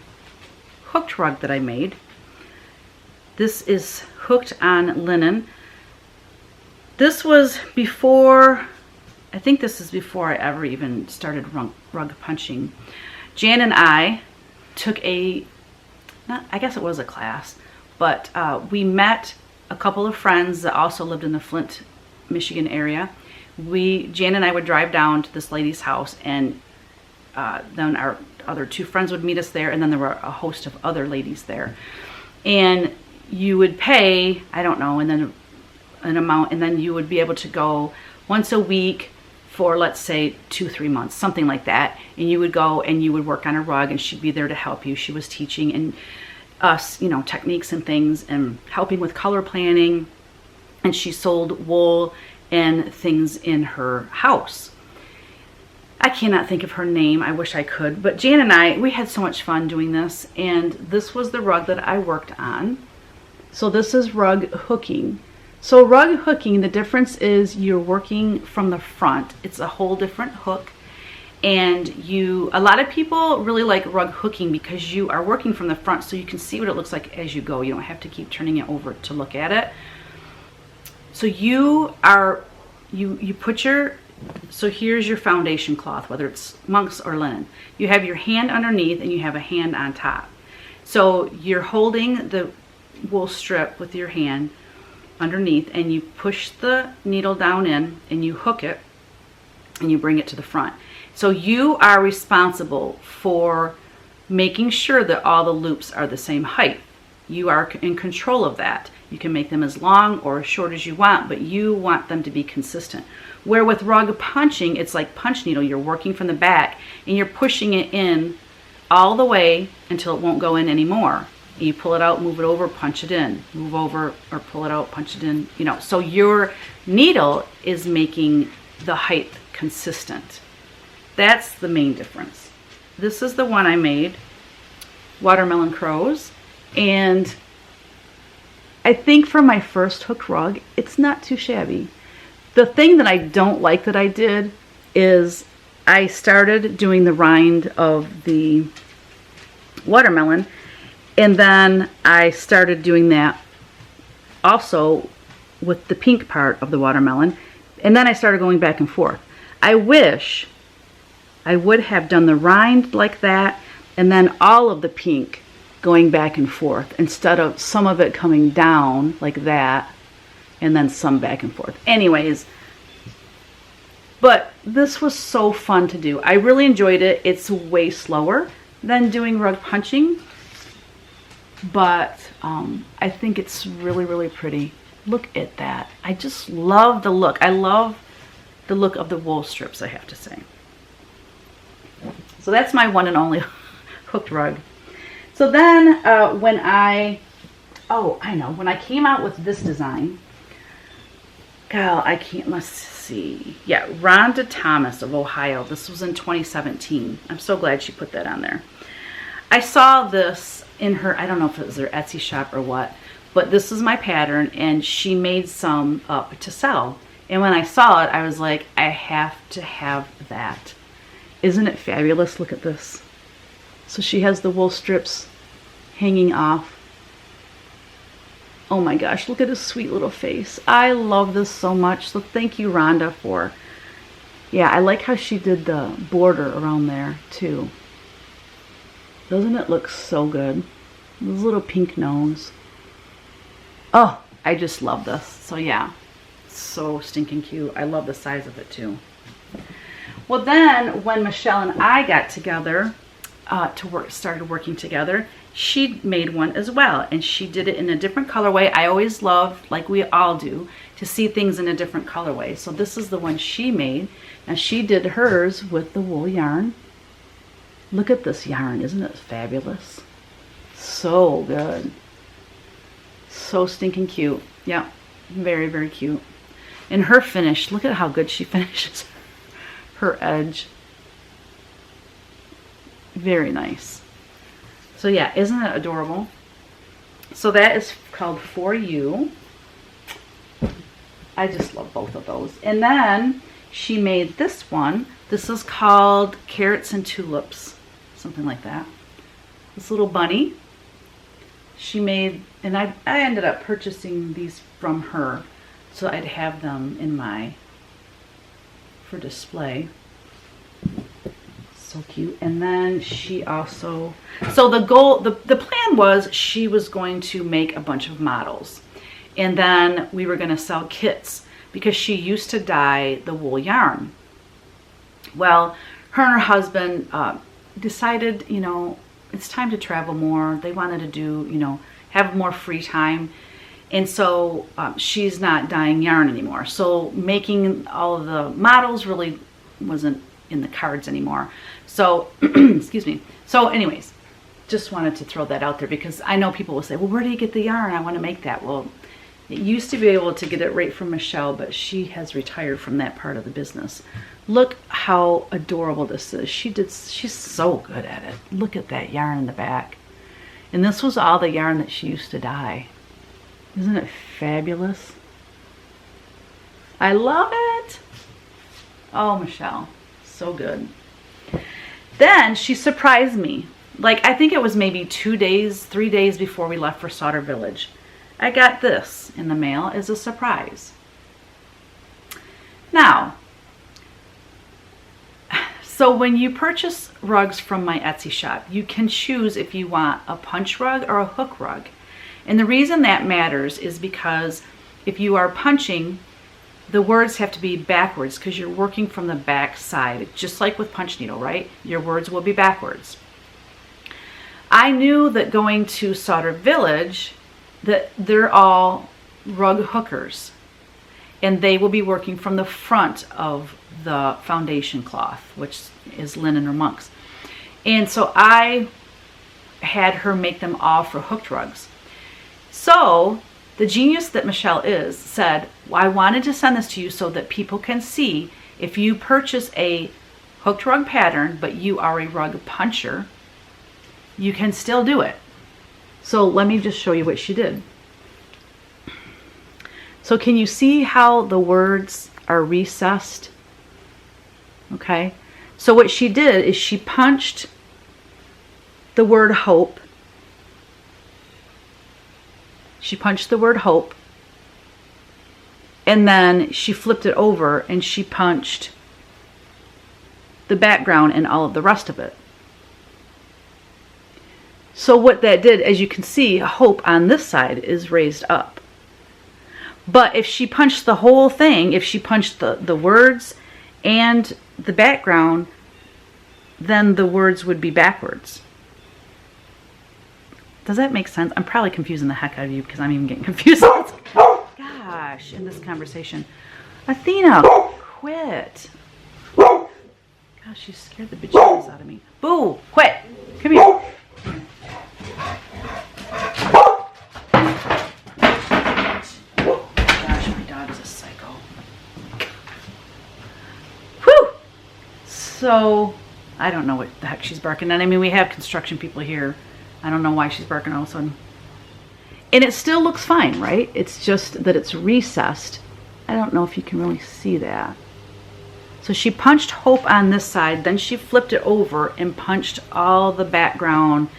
hooked rug that I made. This is hooked on linen. This was before, I think this is before I ever even started rug punching. Jan and I took I guess it was a class, but we met a couple of friends that also lived in the Flint, Michigan area. Jan and I would drive down to this lady's house, and then our other two friends would meet us there, and then there were a host of other ladies there. And you would pay, I don't know, and then an amount, and then you would be able to go once a week for, let's say, 2-3 months, something like that. And you would go and you would work on a rug, and she'd be there to help you. She was teaching and us, you know, techniques and things, and helping with color planning. And she sold wool and things in her house. I cannot think of her name. I wish I could. But Jan and I, we had so much fun doing this. And this was the rug that I worked on. So this is rug hooking. So rug hooking, the difference is you're working from the front. It's a whole different hook. And a lot of people really like rug hooking because you are working from the front, so you can see what it looks like as you go. You don't have to keep turning it over to look at it. So you put so here's your foundation cloth, whether it's monk's or linen. You have your hand underneath and you have a hand on top. So you're holding the wool strip with your hand underneath, and you push the needle down in and you hook it and you bring it to the front. So you are responsible for making sure that all the loops are the same height. You are in control of that. You can make them as long or as short as you want, but you want them to be consistent. Where with rug punching, it's like punch needle. You're working from the back and you're pushing it in all the way until it won't go in anymore. You pull it out, move it over, punch it in, move over, or pull it out, punch it in, you know. So your needle is making the height consistent. That's the main difference. This is the one I made, Watermelon Crows, and I think for my first hooked rug, it's not too shabby. The thing that I don't like that I did is I started doing the rind of the watermelon, and then I started doing that also with the pink part of the watermelon, and then I started going back and forth. I wish I would have done the rind like that and then all of the pink going back and forth instead of some of it coming down like that and then some back and forth. Anyways, but this was so fun to do. I really enjoyed it. It's way slower than doing rug punching, but I think it's really, really pretty. Look at that. I just love the look. I love the look of the wool strips, I have to say. So that's my one and only hooked rug. So then when I came out with this design, let's see. Yeah, Rhonda Thomas of Ohio. This was in 2017. I'm so glad she put that on there. I saw this in her, I don't know if it was her Etsy shop or what, but this is my pattern, and she made some up to sell. And when I saw it, I was like, I have to have that. Isn't it fabulous? Look at this. So she has the wool strips hanging off. Oh my gosh, look at his sweet little face. I love this so much. So thank you, Rhonda, for, yeah, I like how she did the border around there too. Doesn't it look so good? This little pink nose. Oh, I just love this. So yeah, so stinking cute. I love the size of it too. Well, then when Michelle and I got together started working together, she made one as well, and she did it in a different colorway. I always love, like we all do, to see things in a different colorway. So this is the one she made, and she did hers with the wool yarn. Look at this yarn. Isn't it fabulous? So good. So stinking cute. Yeah, very, very cute. And her finish, look at how good she finishes her edge. Very nice. So yeah, isn't it adorable? So that is called For You. I just love both of those. And then she made this one. This is called Carrots and Tulips, something like that. This little bunny she made, and I ended up purchasing these from her so I'd have them in for display. So cute. And then she also, so the plan was she was going to make a bunch of models, and then we were going to sell kits because she used to dye the wool yarn. Well, her and her husband decided, you know, it's time to travel more. They wanted to do, you know, have more free time. And so she's not dyeing yarn anymore. So making all of the models really wasn't in the cards anymore. So, excuse me. So anyways, just wanted to throw that out there because I know people will say, well, where do you get the yarn? I want to make that. Well, it used to be able to get it right from Michelle, but she has retired from that part of the business. Look how adorable this is. She's so good at it. Look at that yarn in the back. And this was all the yarn that she used to dye. Isn't it fabulous? I love it. Oh, Michelle, so good. Then she surprised me. Like, I think it was maybe 2 days, 3 days before we left for Sauder Village. I got this in the mail as a surprise. Now, so when you purchase rugs from my Etsy shop, you can choose if you want a punch rug or a hook rug. And the reason that matters is because if you are punching, the words have to be backwards because you're working from the back side, just like with punch needle, right? Your words will be backwards. I knew that going to Sauder Village, that they're all rug hookers, and they will be working from the front of the foundation cloth, which is linen or monks. And so I had her make them all for hooked rugs. So the genius that Michelle is said, well, I wanted to send this to you so that people can see if you purchase a hooked rug pattern, but you are a rug puncher, you can still do it. So let me just show you what she did. So can you see how the words are recessed? Okay. So what she did is she punched the word hope. She punched the word hope. And then she flipped it over and she punched the background and all of the rest of it. So what that did, as you can see, Hope on this side is raised up. But if she punched the whole thing, if she punched the words and the background, then the words would be backwards. Does that make sense? I'm probably confusing the heck out of you because I'm even getting confused. Gosh, in this conversation. Athena, quit. Gosh, she scared the bejesus out of me. Boo, quit. Come here. Gosh, my dog is a psycho. Whew. So, I don't know what the heck she's barking at. I mean, we have construction people here. I don't know why she's barking all of a sudden. And it still looks fine, right? It's just that it's recessed. I don't know if you can really see that. So she punched Hope on this side, then she flipped it over and punched all the background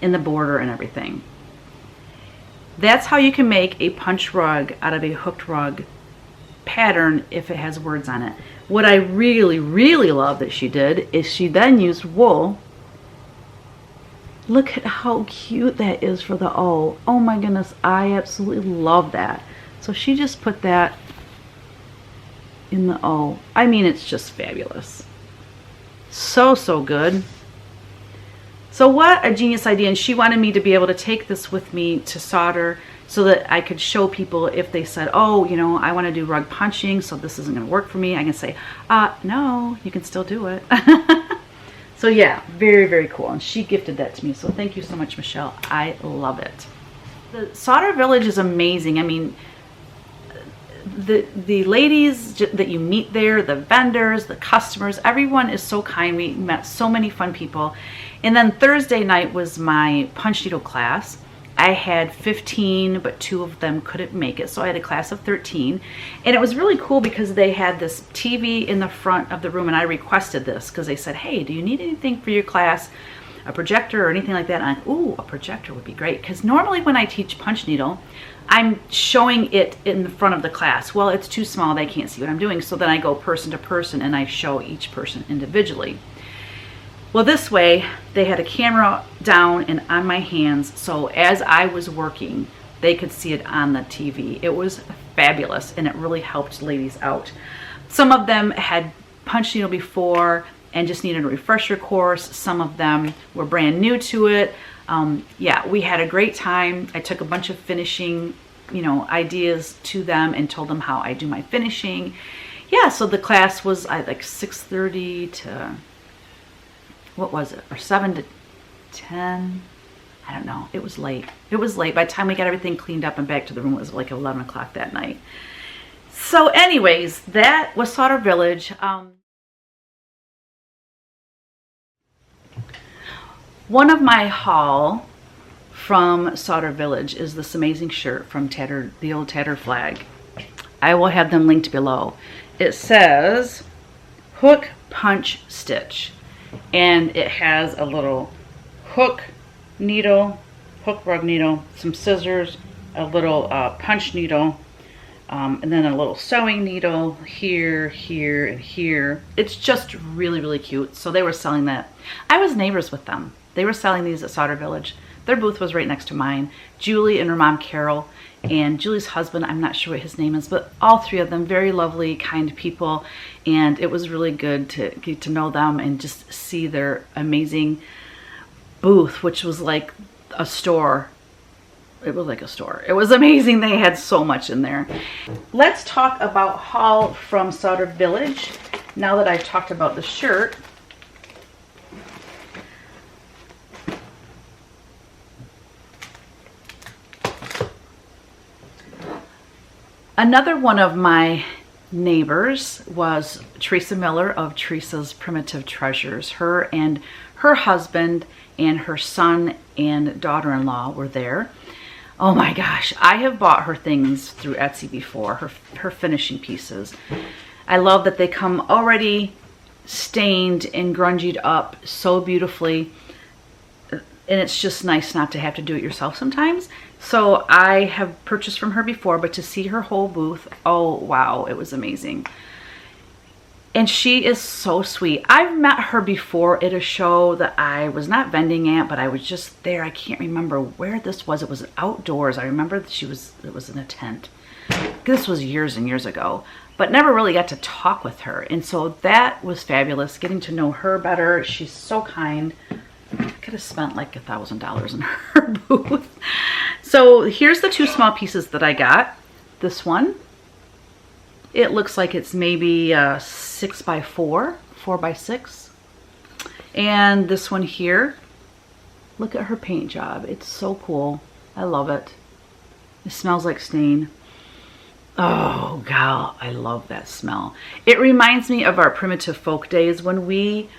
in the border and everything. That's how you can make a punch rug out of a hooked rug pattern if it has words on it. What I really, really love that she did is she then used wool. Look at how cute that is for the O. Oh my goodness, I absolutely love that. So she just put that in the O. I mean, it's just fabulous. So, so good. So what a genius idea. And she wanted me to be able to take this with me to solder so that I could show people if they said, oh, you know, I want to do rug punching, so this isn't going to work for me. I can say, no, you can still do it. So yeah, very, very cool. And she gifted that to me. So thank you so much, Michelle. I love it. The Sauder Village is amazing. I mean, the ladies that you meet there, the vendors, the customers, everyone is so kind. We met so many fun people. And then Thursday night was my punch needle class. I had 15, but 2 of them couldn't make it. So I had a class of 13. And it was really cool because they had this TV in the front of the room, and I requested this because they said, hey, do you need anything for your class? A projector or anything like that? And I'm like, ooh, a projector would be great. Because normally when I teach punch needle, I'm showing it in the front of the class. Well, it's too small, they can't see what I'm doing. So then I go person to person and I show each person individually. Well, this way, they had a camera down and on my hands, so as I was working, they could see it on the TV. It was fabulous, and it really helped ladies out. Some of them had punched needle before and just needed a refresher course. Some of them were brand new to it. Yeah, we had a great time. I took a bunch of finishing, ideas to them and told them how I do my finishing. Yeah, so the class was like 6:30 to... what was it, or 7 to 10? I don't know. It was late. It was late. By the time we got everything cleaned up and back to the room, it was like 11 o'clock that night. So anyways, that was Sauder Village. One of my haul from Sauder Village is this amazing shirt from the Old Tattered Flag. I will have them linked below. It says, hook, punch, stitch. And it has a little hook needle, hook rug needle, some scissors, a little punch needle, and then a little sewing needle here, here, and here. It's just really, really cute. So they were selling that. I was neighbors with them. They were selling these at Sauder Village. Their booth was right next to mine. Julie and her mom, Carol, and Julie's husband, I'm not sure what his name is, but all 3 of them, very lovely, kind people. And it was really good to get to know them and just see their amazing booth, which was like a store. It was like a store. It was amazing. They had so much in there. Let's talk about haul from Sauder Village. Now that I've talked about the shirt, another one of my neighbors was Teresa Miller of Teresa's Primitive Treasures. Her and her husband and her son and daughter-in-law were there. Oh my gosh, I have bought her things through Etsy before, her finishing pieces. I love that they come already stained and grungied up so beautifully. And it's just nice not to have to do it yourself sometimes. So I have purchased from her before, but to see her whole booth, oh wow, it was amazing. And she is so sweet. I've met her before at a show that I was not vending at, but I was just there. I can't remember where this was. It was outdoors. I remember that it was in a tent. This was years and years ago, but never really got to talk with her. And so that was fabulous, getting to know her better. She's so kind. I could have spent like $1,000 in her booth. So here's the 2 small pieces that I got. This one, it looks like it's maybe 6 by 4, 4 by 6. And this one here, look at her paint job. It's so cool. I love it. It smells like stain. Oh, God, I love that smell. It reminds me of our primitive folk days. When we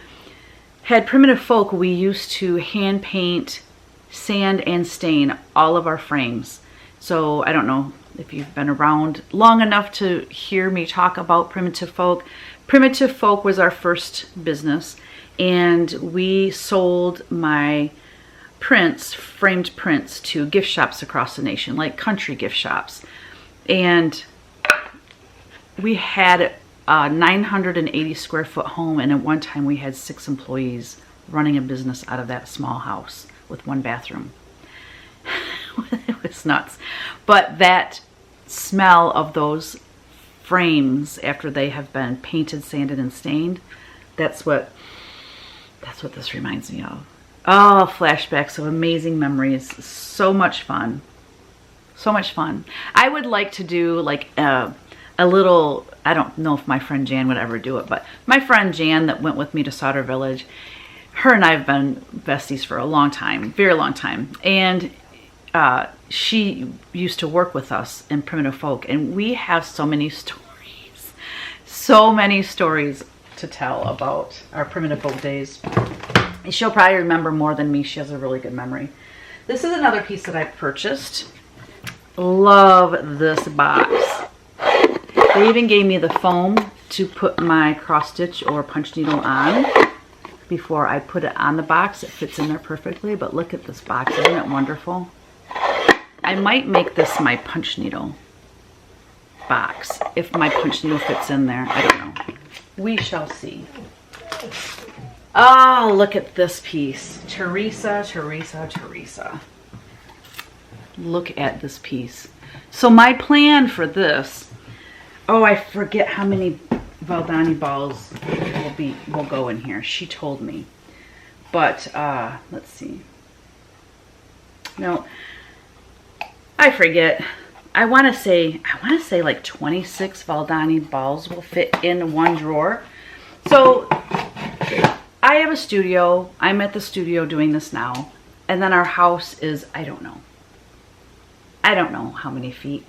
had primitive folk, we used to hand paint, sand, and stain all of our frames. So I don't know if you've been around long enough to hear me talk about primitive folk. Primitive folk was our first business, and we sold my prints, framed prints, to gift shops across the nation, like country gift shops. And we had a 980 square foot home, and at one time we had 6 employees running a business out of that small house with 1 bathroom. It was nuts. But that smell of those frames after they have been painted, sanded, and stained, that's what this reminds me of. Oh, flashbacks of amazing memories. So much fun. So much fun. I would like to do like a little, I don't know if my friend Jan would ever do it, but my friend Jan that went with me to Sauder Village, her and I have been besties for a long time, very long time. And she used to work with us in primitive folk, and we have so many stories to tell about our primitive folk days. And she'll probably remember more than me. She has a really good memory. This is another piece that I purchased. Love this box. They even gave me the foam to put my cross stitch or punch needle on before I put it on the box. It fits in there perfectly, but look at this box. Isn't it wonderful? I might make this my punch needle box if my punch needle fits in there. I don't know. We shall see. Oh, look at this piece. Teresa, Teresa, Teresa. Look at this piece. So my plan for this, oh, I forget how many Valdani balls will go in here. She told me. But let's see. No, I forget. I want to say like 26 Valdani balls will fit in one drawer. So I have a studio. I'm at the studio doing this now. And then our house is, I don't know how many feet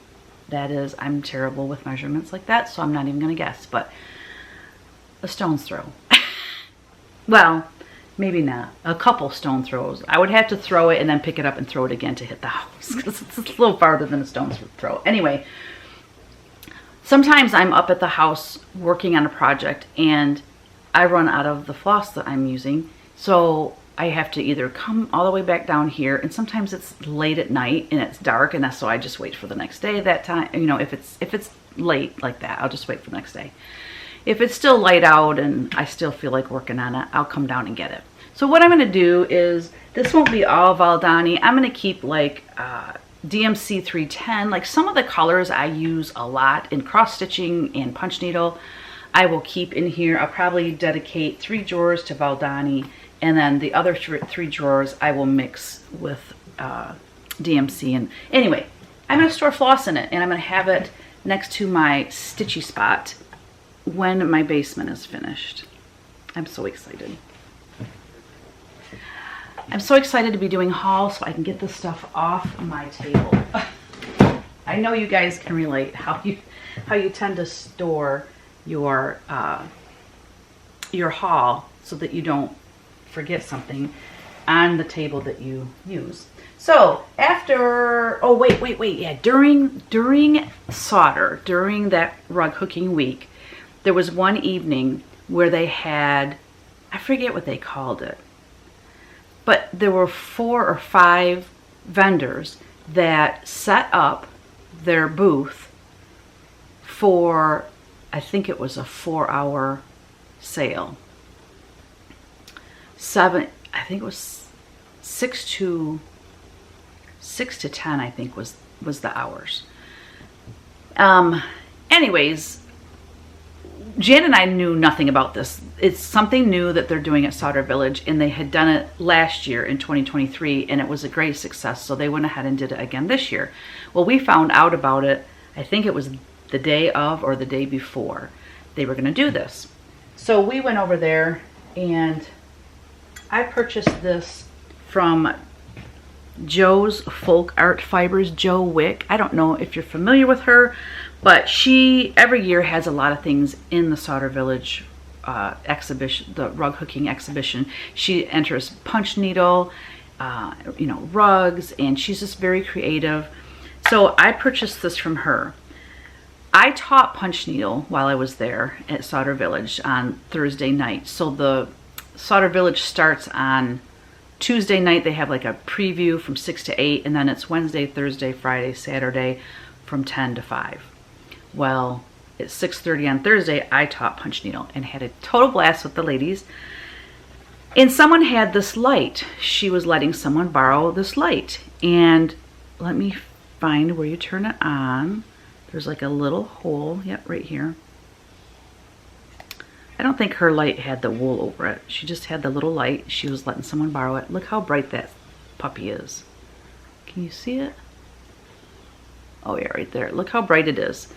that is. I'm terrible with measurements like that, so I'm not even going to guess. But a stone's throw. Well, maybe not. A couple stone throws. I would have to throw it and then pick it up and throw it again to hit the house, because it's a little farther than a stone's throw. Anyway, sometimes I'm up at the house working on a project and I run out of the floss that I'm using. So I have to either come all the way back down here, and sometimes it's late at night and it's dark, and so I just wait for the next day that time. You know, if it's late like that, I'll just wait for the next day. If it's still light out and I still feel like working on it, I'll come down and get it. So what I'm going to do is, this won't be all Valdani. I'm going to keep like DMC 310. Like some of the colors I use a lot in cross stitching and punch needle, I will keep in here. I'll probably dedicate 3 drawers to Valdani, and then the other 3 drawers I will mix with DMC. And anyway, I'm going to store floss in it, and I'm going to have it next to my stitchy spot when my basement is finished. I'm so excited. I'm so excited to be doing hauls so I can get this stuff off my table. I know you guys can relate how you tend to store your haul so that you don't forget something on the table that you use. So after, oh wait, yeah, during Sauder, during that rug hooking week, there was one evening where they had, I forget what they called it, but there were 4 or 5 vendors that set up their booth for, I think it was a 4-hour sale. I think it was 6 to 10, I think was the hours. Anyways, Jan and I knew nothing about this. It's something new that they're doing at Sauder Village, and they had done it last year in 2023, and it was a great success, so they went ahead and did it again this year. Well, we found out about it, I think it was the day of or the day before they were going to do this. So we went over there, and I purchased this from Joe's Folk Art Fibers, Joe Wick. I don't know if you're familiar with her, but she every year has a lot of things in the Sauder Village exhibition, the rug hooking exhibition. She enters punch needle, you know, rugs, and she's just very creative. So I purchased this from her. I taught punch needle while I was there at Sauder Village on Thursday night. So the Sauder Village starts on Tuesday night. They have like a preview from 6 to 8, and then it's Wednesday, Thursday, Friday, Saturday from 10 to 5. Well, at 6:30 on Thursday, I taught punch needle and had a total blast with the ladies. And someone had this light. She was letting someone borrow this light. And let me find where you turn it on. There's like a little hole, yep, right here. I don't think her light had the wool over it. She just had the little light. She was letting someone borrow it. Look how bright that puppy is. Can you see it? Oh yeah, right there. Look how bright it is.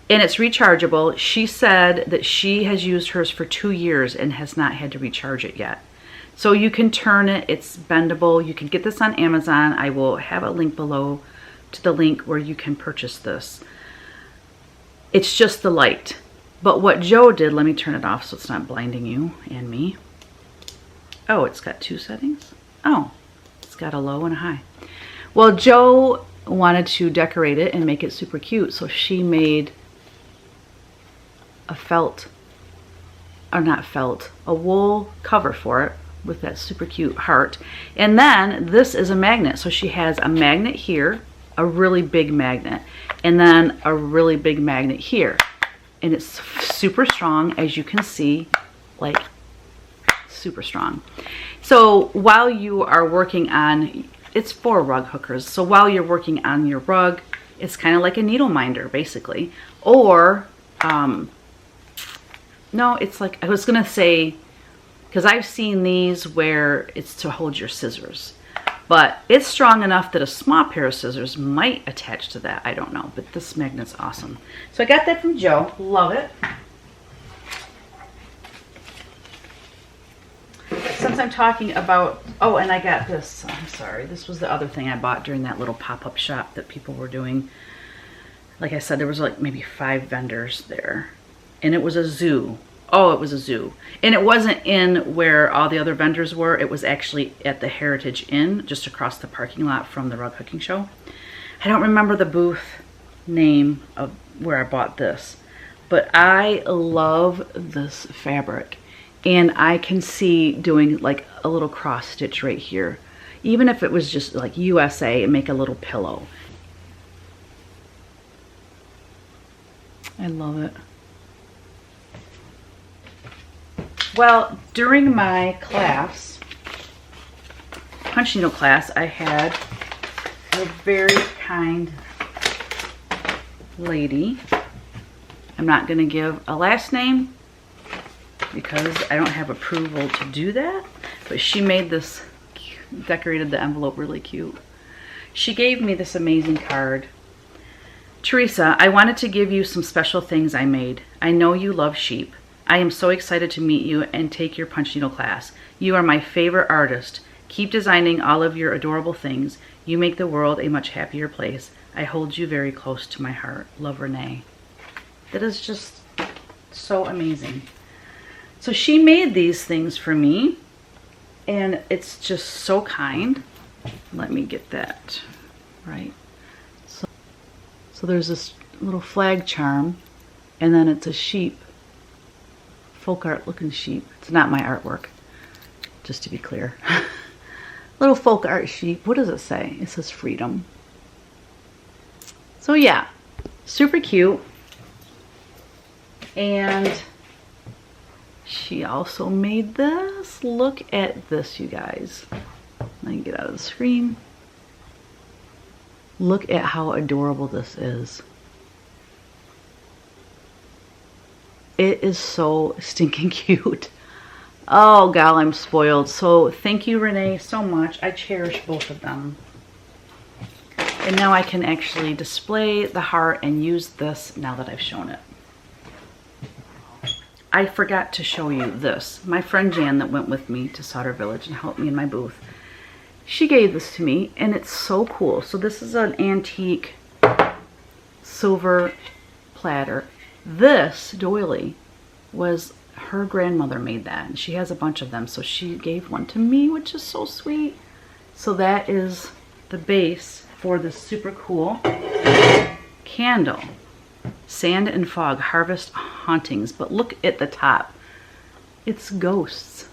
And it's rechargeable. She said that she has used hers for 2 years and has not had to recharge it yet. So you can turn it. It's bendable. You can get this on Amazon. I will have a link below to the link where you can purchase this. It's just the light. But what Joe did, let me turn it off so it's not blinding you and me. Oh, it's got 2 settings? Oh, it's got a low and a high. Well, Joe wanted to decorate it and make it super cute, so she made a felt, or not felt, a wool cover for it with that super cute heart. And then this is a magnet. So she has a magnet here, a really big magnet, and then a really big magnet here. And it's super strong, as you can see, like super strong. So while you are working on, it's for rug hookers, so while you're working on your rug, it's kind of like a needle minder basically. Or no, it's like, I was gonna say, because I've seen these where it's to hold your scissors, but it's strong enough that a small pair of scissors might attach to that. I don't know, but this magnet's awesome. So I got that from Joe. Love it. Since I'm talking about, oh, and I got this, I'm sorry, this was the other thing I bought during that little pop-up shop that people were doing. Like I said, there was like maybe 5 vendors there, and it was a zoo. Oh, it was a zoo. And it wasn't in where all the other vendors were. It was actually at the Heritage Inn, just across the parking lot from the rug hooking show. I don't remember the booth name of where I bought this, but I love this fabric. And I can see doing like a little cross stitch right here. Even if it was just like USA and make a little pillow. I love it. Well, during my class, punch needle class, I had a very kind lady. I'm not going to give a last name because I don't have approval to do that, but she made this, decorated the envelope really cute. She gave me this amazing card. Teresa, I wanted to give you some special things I made. I know you love sheep. I am so excited to meet you and take your punch needle class. You are my favorite artist. Keep designing all of your adorable things. You make the world a much happier place. I hold you very close to my heart. Love, Renee. That is just so amazing. So she made these things for me, and it's just so kind. Let me get that right. So there's this little flag charm, and then it's a sheep. Folk art looking sheep. It's not my artwork, just to be clear. Little folk art sheep. What does it say? It says freedom. So yeah, super cute. And she also made this. Look at this, you guys. Let me get out of the screen. Look at how adorable this is. It is so stinking cute. Oh, gal, I'm spoiled. So thank you, Renee, so much. I cherish both of them. And now I can actually display the heart and use this now that I've shown it. I forgot to show you this. My friend Jan that went with me to Sauder Village and helped me in my booth, she gave this to me, and it's so cool. So this is an antique silver platter. This doily was her grandmother made that, and she has a bunch of them, so she gave one to me, which is so sweet. So that is the base for this super cool candle. Sand and Fog Harvest Hauntings. But look at the top. It's ghosts.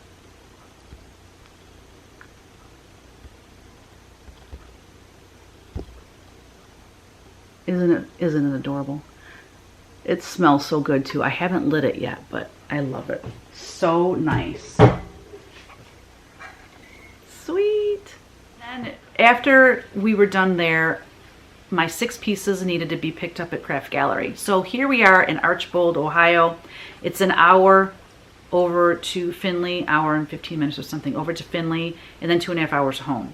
Isn't it adorable? It smells so good too. I haven't lit it yet, but I love it. So nice. Sweet. And after we were done there, my 6 pieces needed to be picked up at Craft Gallery. So here we are in Archbold, Ohio. It's an hour over to Findlay, hour and 15 minutes or something, over to Findlay, and then 2.5 hours home.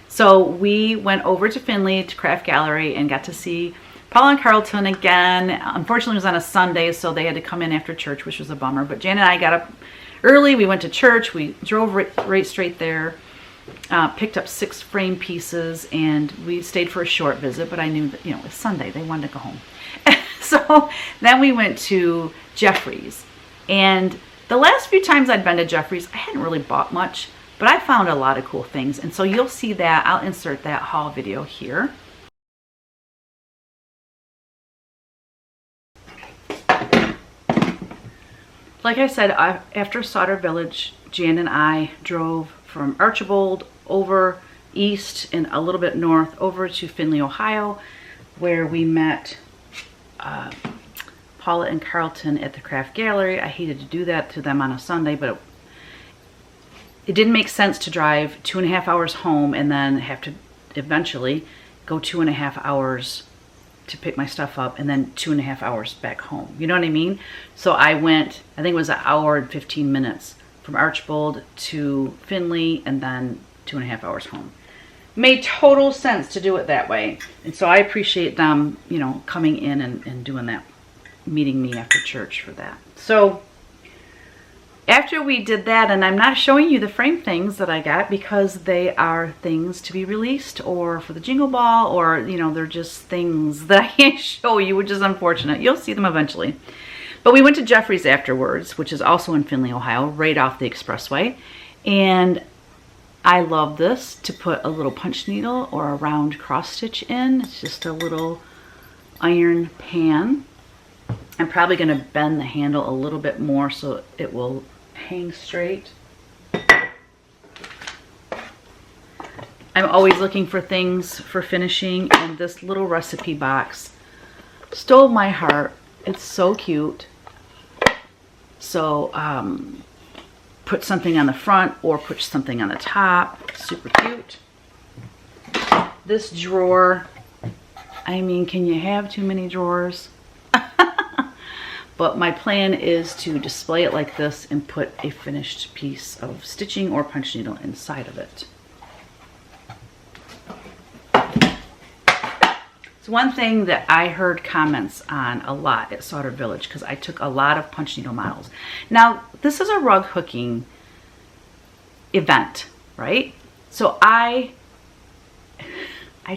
So we went over to Findlay to Craft Gallery and got to see Paula and Carlton again. Unfortunately, it was on a Sunday, so they had to come in after church, which was a bummer. But Jan and I got up early. We went to church. We drove right straight there. Picked up 6 frame pieces, and we stayed for a short visit, but I knew that, you know, it was Sunday. They wanted to go home. So then we went to Jeffrey's. And the last few times I'd been to Jeffrey's, I hadn't really bought much, but I found a lot of cool things. And so you'll see that. I'll insert that haul video here. Like I said, after Sauder Village, Jan and I drove from Archbold over east and a little bit north over to Findlay, Ohio, where we met Paula and Carlton at the Craft Gallery. I hated to do that to them on a Sunday, but it didn't make sense to drive 2.5 hours home and then have to eventually go 2.5 hours to pick my stuff up and then 2.5 hours back home. You know what I mean? So I went, I think it was an hour and 15 minutes from Archbold to Findlay and then 2.5 hours home. Made total sense to do it that way. And so I appreciate them, you know, coming in and doing that, meeting me after church for that. So after we did that, and I'm not showing you the frame things that I got because they are things to be released or for the Jingle Ball, or, you know, they're just things that I can't show you, which is unfortunate. You'll see them eventually. But we went to Jeffrey's afterwards, which is also in Findlay, Ohio, right off the expressway. And I love this to put a little punch needle or a round cross stitch in. It's just a little iron pan. I'm probably going to bend the handle a little bit more so it will hang straight. I'm always looking for things for finishing, and this little recipe box stole my heart. It's so cute. So put something on the front or put something on the top. Super cute. This drawer, I mean, can you have too many drawers? But my plan is to display it like this and put a finished piece of stitching or punch needle inside of it. It's one thing that I heard comments on a lot at Sauder Village because I took a lot of punch needle models. Now, this is a rug hooking event, right? So I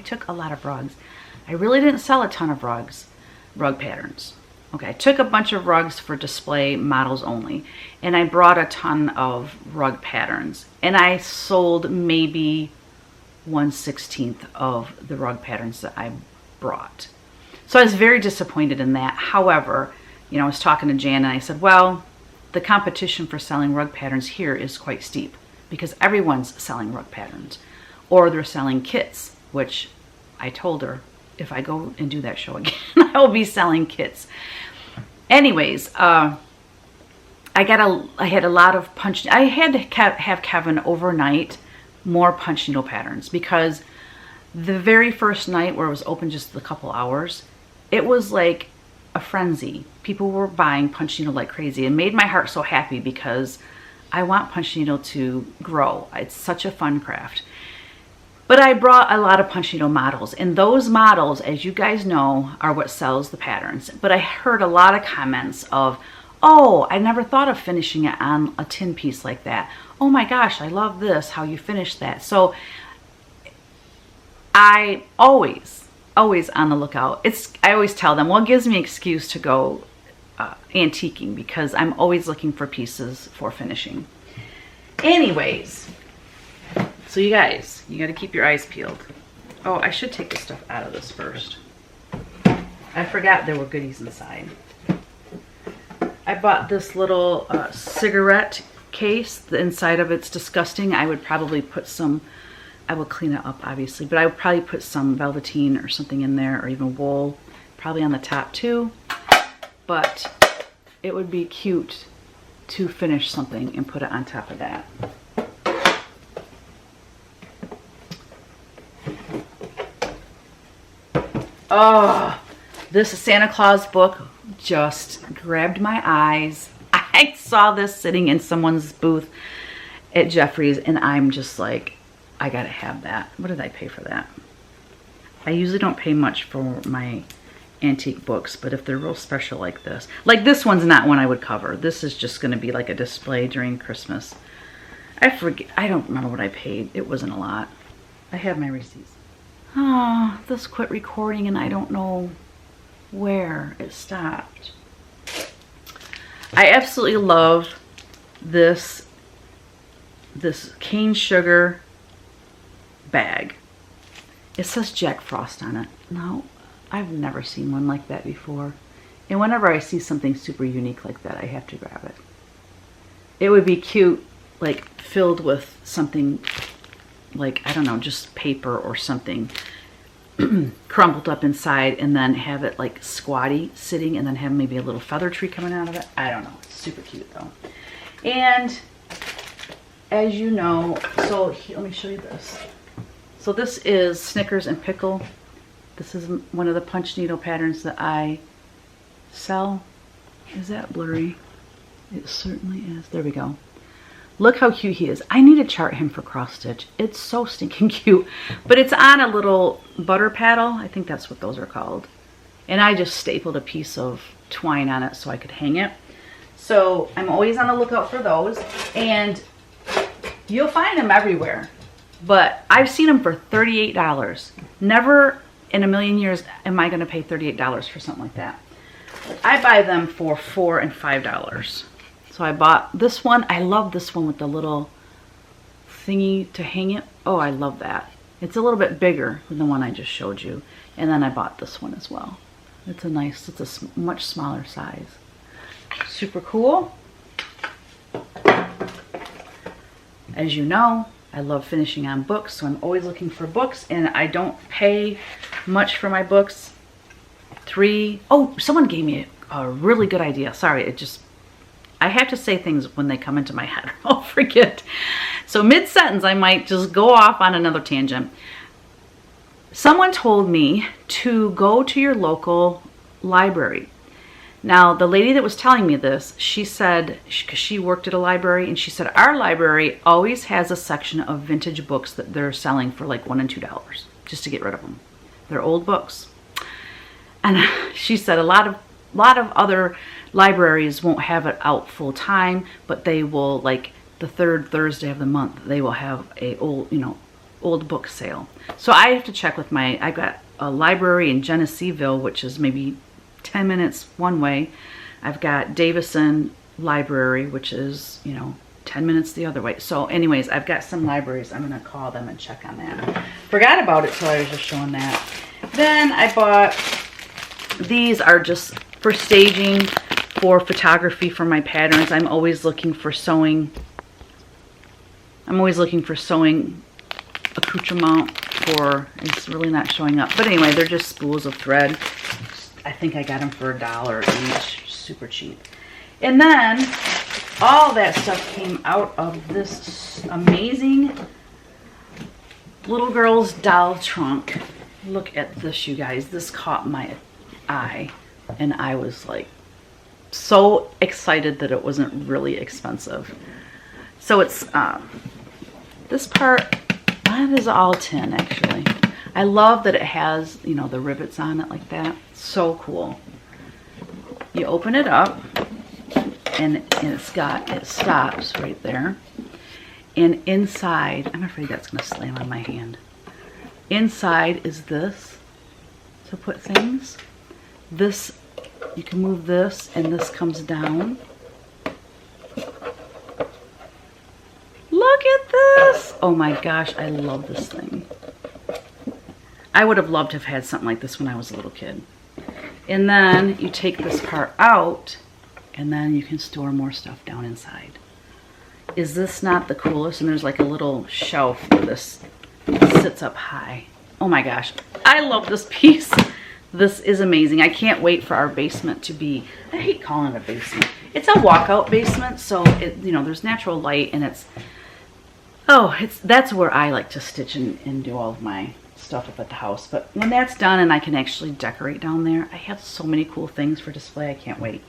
took a lot of rugs. I really didn't sell a ton of rug patterns. Okay, I took a bunch of rugs for display models only, and I brought a ton of rug patterns, and I sold maybe 1/16 of the rug patterns that I brought. So I was very disappointed in that. However, you know, I was talking to Jan and I said, well, the competition for selling rug patterns here is quite steep because everyone's selling rug patterns, or they're selling kits, which I told her if I go and do that show again, I'll be selling kits. Anyways, I had a lot of I had to have Kevin overnight more punch needle patterns, because the very first night where it was open just a couple hours, it was like a frenzy. People were buying punch needle like crazy. It made my heart so happy because I want punch needle to grow. It's such a fun craft. But I brought a lot of punch needle models, and those models, as you guys know, are what sells the patterns. But I heard a lot of comments of, oh, I never thought of finishing it on a tin piece like that. Oh my gosh, I love this, how you finish that. So I always on the lookout. I always tell them, well, it gives me an excuse to go antiquing, because I'm always looking for pieces for finishing. Anyways, so you guys, you got to keep your eyes peeled. Oh, I should take the stuff out of this first. I forgot there were goodies inside. I bought this little cigarette case. The inside of it's disgusting. I would probably put some, I will clean it up obviously, but I would probably put some velveteen or something in there, or even wool, probably on the top too. But it would be cute to finish something and put it on top of that. Oh, this Santa Claus book just grabbed my eyes. I saw this sitting in someone's booth at Jeffrey's, and I'm just like, I gotta have that. What did I pay for that? I usually don't pay much for my antique books, but if they're real special like this one's not one I would cover. This is just gonna be like a display during Christmas. I forget, I don't remember what I paid. It wasn't a lot. I have my receipts. Oh, this quit recording and I don't know where it stopped. I absolutely love this cane sugar bag. It says Jack Frost on it. No, I've never seen one like that before. And whenever I see something super unique like that, I have to grab it. It would be cute, like filled with something like, I don't know, just paper or something crumpled up inside, and then have it like squatty sitting, and then have maybe a little feather tree coming out of it. I don't know. It's super cute though. And as you know, so here, let me show you this. So this is Snickers and Pickle. This is one of the punch needle patterns that I sell. Is that blurry? It certainly is. There we go. Look how cute he is. I need to chart him for cross stitch. It's so stinking cute. But it's on a little butter paddle. I think that's what those are called. And I just stapled a piece of twine on it so I could hang it. So I'm always on the lookout for those. And you'll find them everywhere. But I've seen them for $38. Never in a million years am I going to pay $38 for something like that. I buy them for $4 and $5. So I bought this one. I love this one with the little thingy to hang it. Oh, I love that. It's a little bit bigger than the one I just showed you. And then I bought this one as well. It's a nice, it's a much smaller size. Super cool. As you know, I love finishing on books, so I'm always looking for books, and I don't pay much for my books. Oh, someone gave me a really good idea. Sorry, I have to say things when they come into my head. I'll forget. So mid-sentence, I might just go off on another tangent. Someone told me to go to your local library. Now, the lady that was telling me this, she said, because she worked at a library, and she said, our library always has a section of vintage books that they're selling for like $1 and $2, just to get rid of them. They're old books. And she said a lot of other libraries won't have it out full time, but they will, like the third Thursday of the month, they will have a old book sale. So I have to check with I got a library in Geneseville, which is maybe 10 minutes one way. I've got Davison Library, which is, 10 minutes the other way. So anyways, I've got some libraries. I'm going to call them and check on that. Forgot about it till I was just showing that. Then I bought, these are just for staging, for photography for my patterns. I'm always looking for sewing. Accoutrement for, it's really not showing up. But anyway, they're just spools of thread. I think I got them for $1 each, super cheap. And then all that stuff came out of this amazing little girl's doll trunk. Look at this, you guys. This caught my eye, and I was like so excited that it wasn't really expensive. So it's this part, that is all tin actually. I love that it has, you know, the rivets on it like that. So cool. You open it up, and it stops right there. And inside, I'm afraid that's gonna slam on my hand. Inside is this to put things. This, you can move this, and this comes down. Look at this! Oh my gosh, I love this thing. I would have loved to have had something like this when I was a little kid. And then you take this part out, and then you can store more stuff down inside. Is this not the coolest? And there's like a little shelf where this sits up high. Oh my gosh, I love this piece. This is amazing. I can't wait for our basement to be, I hate calling it a basement. It's a walkout basement, so it, you know, there's natural light, and that's where I like to stitch and do all of my stuff up at the house. But when that's done and I can actually decorate down there, I have so many cool things for display. I can't wait.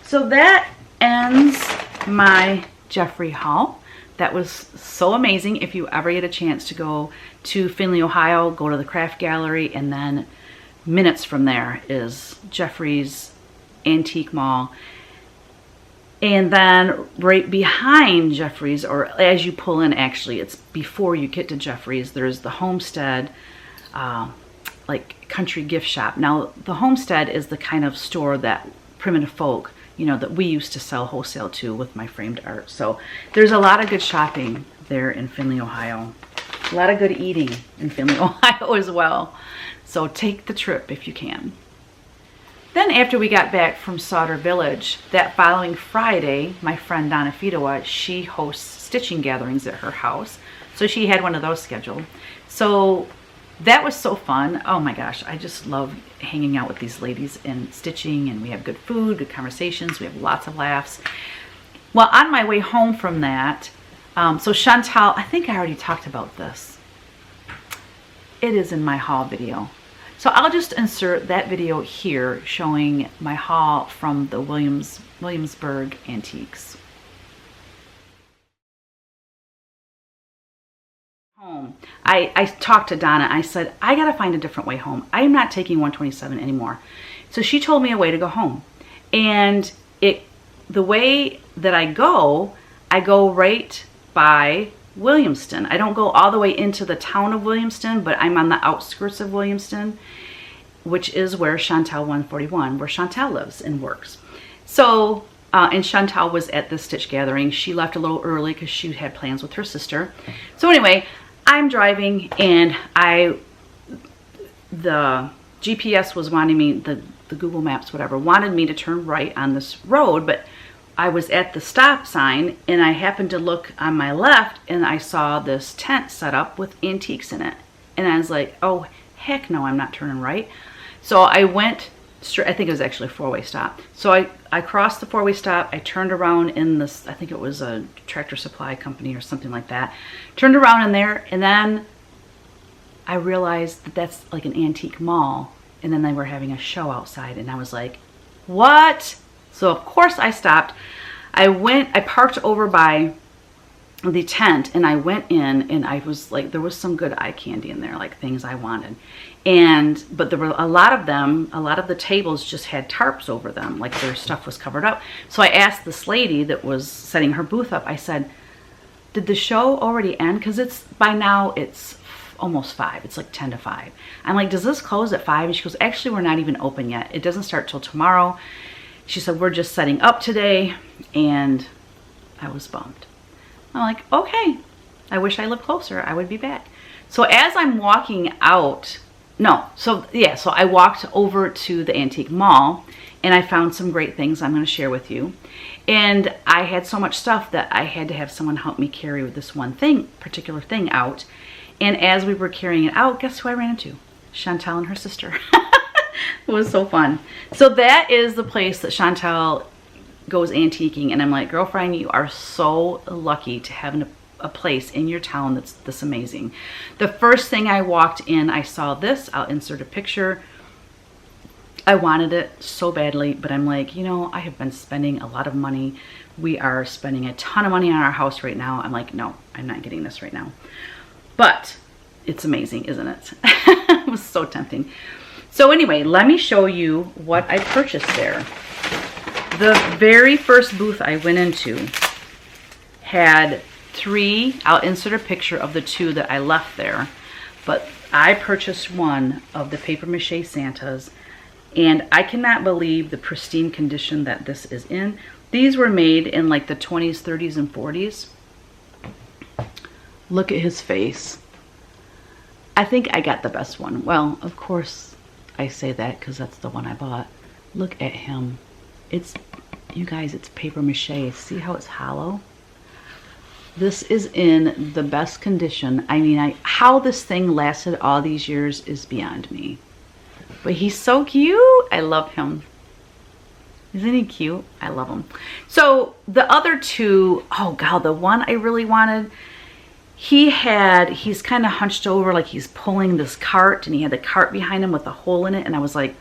So that ends my Jeffrey haul. That was so amazing. If you ever get a chance to go to Findlay, Ohio, go to the craft gallery, and then minutes from there is Jeffrey's Antique Mall. And then right behind Jeffrey's, or as you pull in, actually, it's before you get to Jeffrey's, there's the Homestead, like country gift shop. Now, the Homestead is the kind of store that Primitive Folk, you know, that we used to sell wholesale to with my framed art. So there's a lot of good shopping there in Findlay, Ohio. A lot of good eating in Findlay, Ohio as well. So take the trip if you can. Then after we got back from Sauder Village, that following Friday, my friend Donna Fidowa, she hosts stitching gatherings at her house. So she had one of those scheduled. So that was so fun. Oh my gosh, I just love hanging out with these ladies and stitching, and we have good food, good conversations, we have lots of laughs. Well, on my way home from that, so Chantal, I think I already talked about this. It is in my haul video. So I'll just insert that video here showing my haul from the Williamsburg Antiques. Home. I talked to Donna. I said, I gotta find a different way home. I'm not taking 127 anymore. So she told me a way to go home. And the way that I go right by Williamston. I don't go all the way into the town of Williamston, but I'm on the outskirts of Williamston, which is where Chantal 141, where Chantal lives and works. So, and Chantal was at the stitch gathering. She left a little early because she had plans with her sister. So anyway, I'm driving, and the GPS was wanting me, the Google Maps, whatever, wanted me to turn right on this road, but I was at the stop sign, and I happened to look on my left, and I saw this tent set up with antiques in it. And I was like, oh, heck no, I'm not turning right. So I went straight, I think it was actually a four-way stop. So I crossed the four-way stop, I turned around in this, I think it was a Tractor Supply company or something like that. Turned around in there, and then I realized that that's like an antique mall, and then they were having a show outside, and I was like, what? So of course I stopped. I parked over by the tent, and I went in, and I was like, there was some good eye candy in there, like things I wanted. But there were a lot of the tables just had tarps over them, like their stuff was covered up. So I asked this lady that was setting her booth up, I said, did the show already end? Because by now it's almost 5. It's like 10 to 5. I'm like, does this close at 5? And she goes, actually, we're not even open yet. It doesn't start till tomorrow. She said, we're just setting up today. And I was bummed. I'm like, okay, I wish I lived closer. I would be back. So as I'm walking out, so I walked over to the antique mall, and I found some great things I'm going to share with you. And I had so much stuff that I had to have someone help me carry this particular thing out. And as we were carrying it out, guess who I ran into? Chantal and her sister. It was so fun. So that is the place that Chantal goes antiquing, and I'm like, girlfriend, you are so lucky to have a place in your town that's this amazing. The first thing I walked in, I saw this. I'll insert a picture. I wanted it so badly, but I'm like, you know, I have been spending a lot of money. We are spending a ton of money on our house right now. I'm like, no, I'm not getting this right now. But it's amazing, isn't it? It was so tempting. So anyway, let me show you what I purchased there. The very first booth I went into had 3, I'll insert a picture of the 2 that I left there, but I purchased one of the paper mache Santas, and I cannot believe the pristine condition that this is in. These were made in like the 20s, 30s, and 40s. Look at his face. I think I got the best one. Well, of course I say that because that's the one I bought. Look at him. It's, you guys, it's paper mache. See how it's hollow? This is in the best condition. I mean, how this thing lasted all these years is beyond me. But he's so cute. I love him. Isn't he cute? I love him. So the other 2, oh God, the one I really wanted, he's kind of hunched over like he's pulling this cart, and he had the cart behind him with a hole in it, and I was like,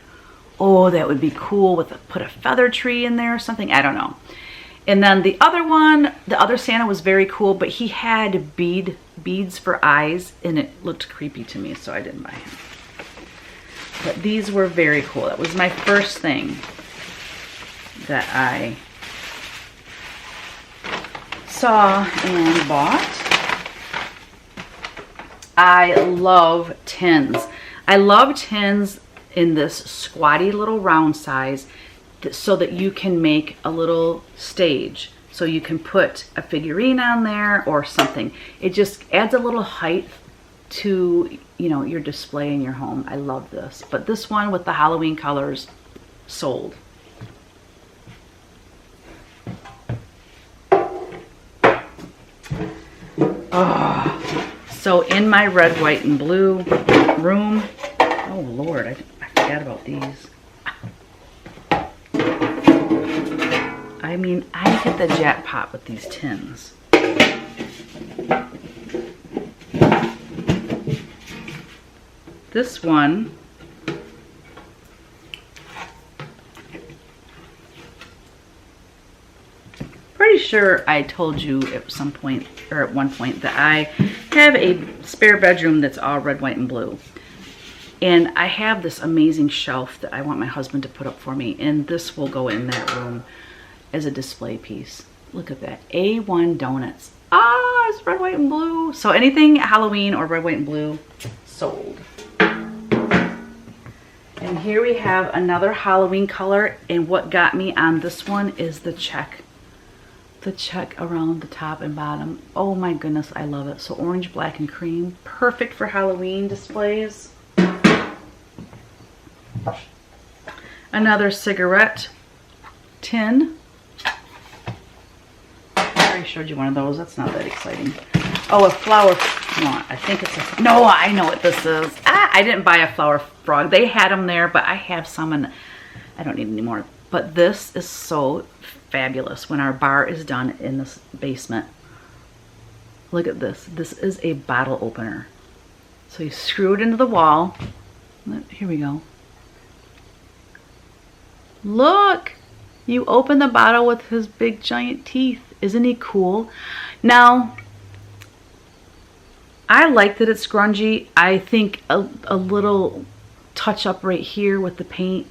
oh, that would be cool with put a feather tree in there or something. I don't know. And then the other one, the other Santa was very cool, but he had beads for eyes, and it looked creepy to me, so I didn't buy him. But these were very cool. That was my first thing that I saw and bought. I love tins. I love tins in this squatty little round size, so that you can make a little stage. So you can put a figurine on there or something. It just adds a little height to, you know, your display in your home. I love this. But this one with the Halloween colors, sold. Oh, so in my red, white, and blue room, oh Lord, I forgot about these. I mean, I hit the jackpot with these tins. This one, pretty sure I told you at some point, or at one point, that I have a spare bedroom that's all red, white, and blue. And I have this amazing shelf that I want my husband to put up for me, and this will go in that room as a display piece. Look at that. A1 donuts. Ah, it's red, white, and blue. So anything Halloween or red, white, and blue, sold. And here we have another Halloween color, and what got me on this one is the check. The check around the top and bottom. Oh my goodness, I love it. So orange, black, and cream. Perfect for Halloween displays. Another cigarette tin. I already showed you one of those. That's not that exciting. Oh, a flower. No, I think it's a. No, I know what this is. Ah, I didn't buy a flower frog. They had them there, but I have some and I don't need any more. But this is so fabulous when our bar is done in this basement. Look at this. This is a bottle opener. So you screw it into the wall. Here we go. Look! You open the bottle with his big giant teeth. Isn't he cool? Now, I like that it's grungy. I think a little touch up right here with the paint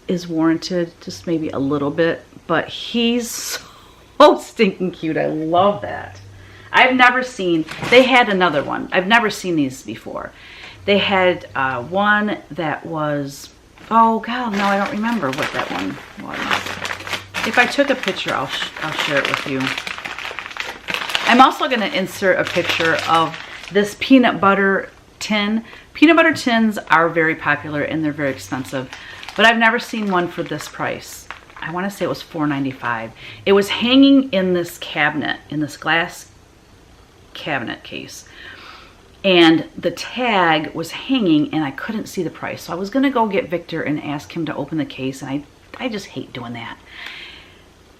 is warranted, just maybe a little bit, but he's so stinking cute. I love that. I've never seen, they had another one. I've never seen these before. They had one that was, oh God, no, I don't remember what that one was. If I took a picture, I'll share it with you. I'm also going to insert a picture of this peanut butter tin. Peanut butter tins are very popular and they're very expensive, but I've never seen one for this price. I want to say it was $4.95. It was hanging in this cabinet, in this glass cabinet case. And the tag was hanging and I couldn't see the price. So I was going to go get Victor and ask him to open the case, and I just hate doing that.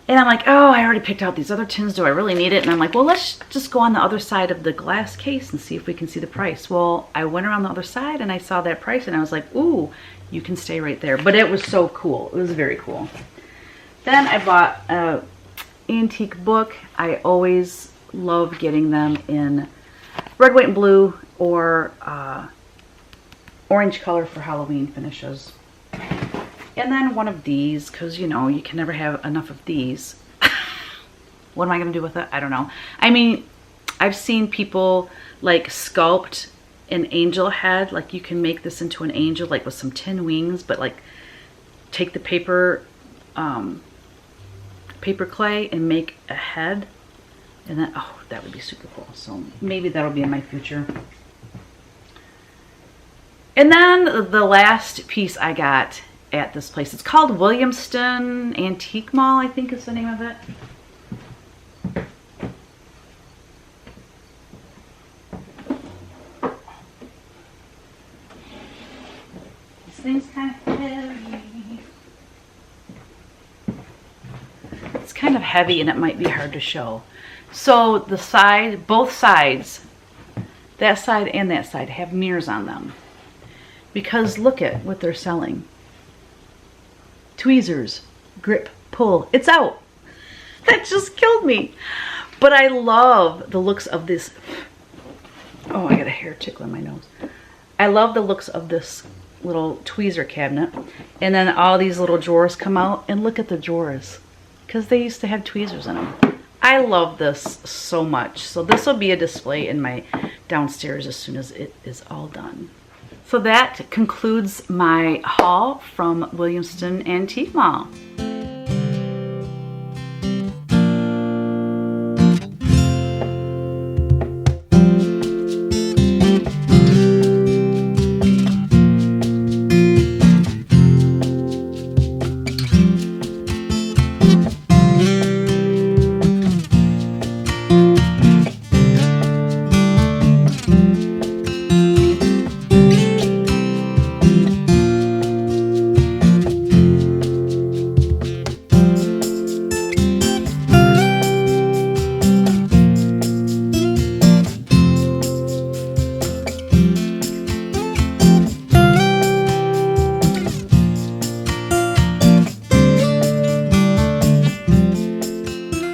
And I'm like, oh, I already picked out these other tins. Do I really need it? And I'm like, well, let's just go on the other side of the glass case and see if we can see the price. Well, I went around the other side and I saw that price and I was like, ooh, you can stay right there. But it was so cool. It was very cool. Then I bought a antique book. I always love getting them in red, white, and blue, or orange color for Halloween finishes. And then one of these, because, you know, you can never have enough of these. What am I going to do with it? I don't know. I mean, I've seen people, like, sculpt an angel head. Like, you can make this into an angel, like, with some tin wings, but, like, take the paper clay and make a head. And then, oh, that would be super cool. So maybe that'll be in my future. And then the last piece I got at this place, it's called Williamston Antique Mall, I think is the name of it. This thing's kind of heavy. It's kind of heavy and it might be hard to show. So the side, both sides, that side and that side, have mirrors on them. Because look at what they're selling. Tweezers, grip, pull. It's out. That just killed me. But I love the looks of this. Oh, I got a hair tickle in my nose. I love the looks of this little tweezer cabinet. And then all these little drawers come out. And look at the drawers. Because they used to have tweezers in them. I love this so much. So this will be a display in my downstairs as soon as it is all done. So that concludes my haul from Williamston Antique Mall.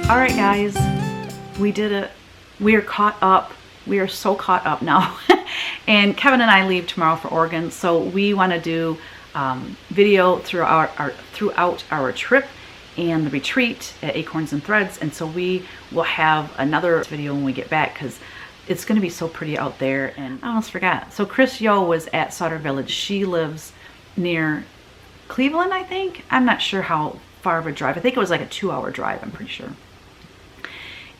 All right, guys, we did it. We are caught up. We are so caught up now. And Kevin and I leave tomorrow for Oregon, so we want to do video throughout our trip and the retreat at Acorns and Threads. And so we will have another video when we get back because it's going to be so pretty out there. And I almost forgot. So Kris Yo was at Sauder Village. She lives near Cleveland, I think. I'm not sure how far of a drive. I think it was like a 2-hour drive, I'm pretty sure.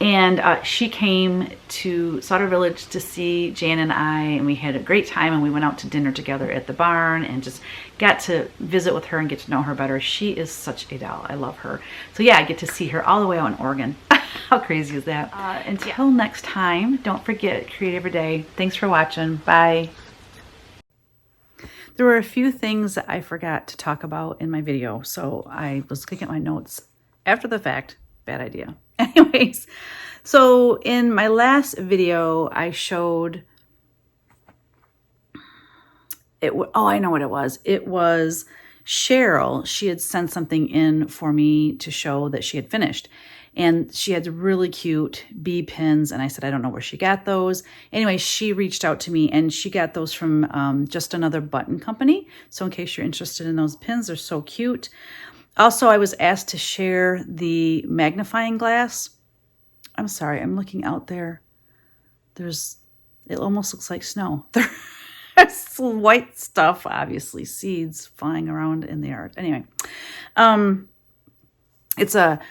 And she came to Sauder Village to see Jan and I, and we had a great time, and we went out to dinner together at the barn and just got to visit with her and get to know her better. She is such a doll. I love her. So yeah, I get to see her all the way out in Oregon. How crazy is that? Until next time, don't forget, create every day. Thanks for watching. Bye. There were a few things that I forgot to talk about in my video, so I was looking at my notes after the fact. Bad idea. Anyways, so in my last video, I showed it. Oh, I know what it was. It was Cheryl. She had sent something in for me to show that she had finished. And she had really cute bee pins. And I said, I don't know where she got those. Anyway, she reached out to me and she got those from Just Another Button Company. So in case you're interested in those pins, they're so cute. Also, I was asked to share the magnifying glass. I'm sorry, I'm looking out there. It almost looks like snow. There's some white stuff, obviously, seeds flying around in the yard. Anyway, it's a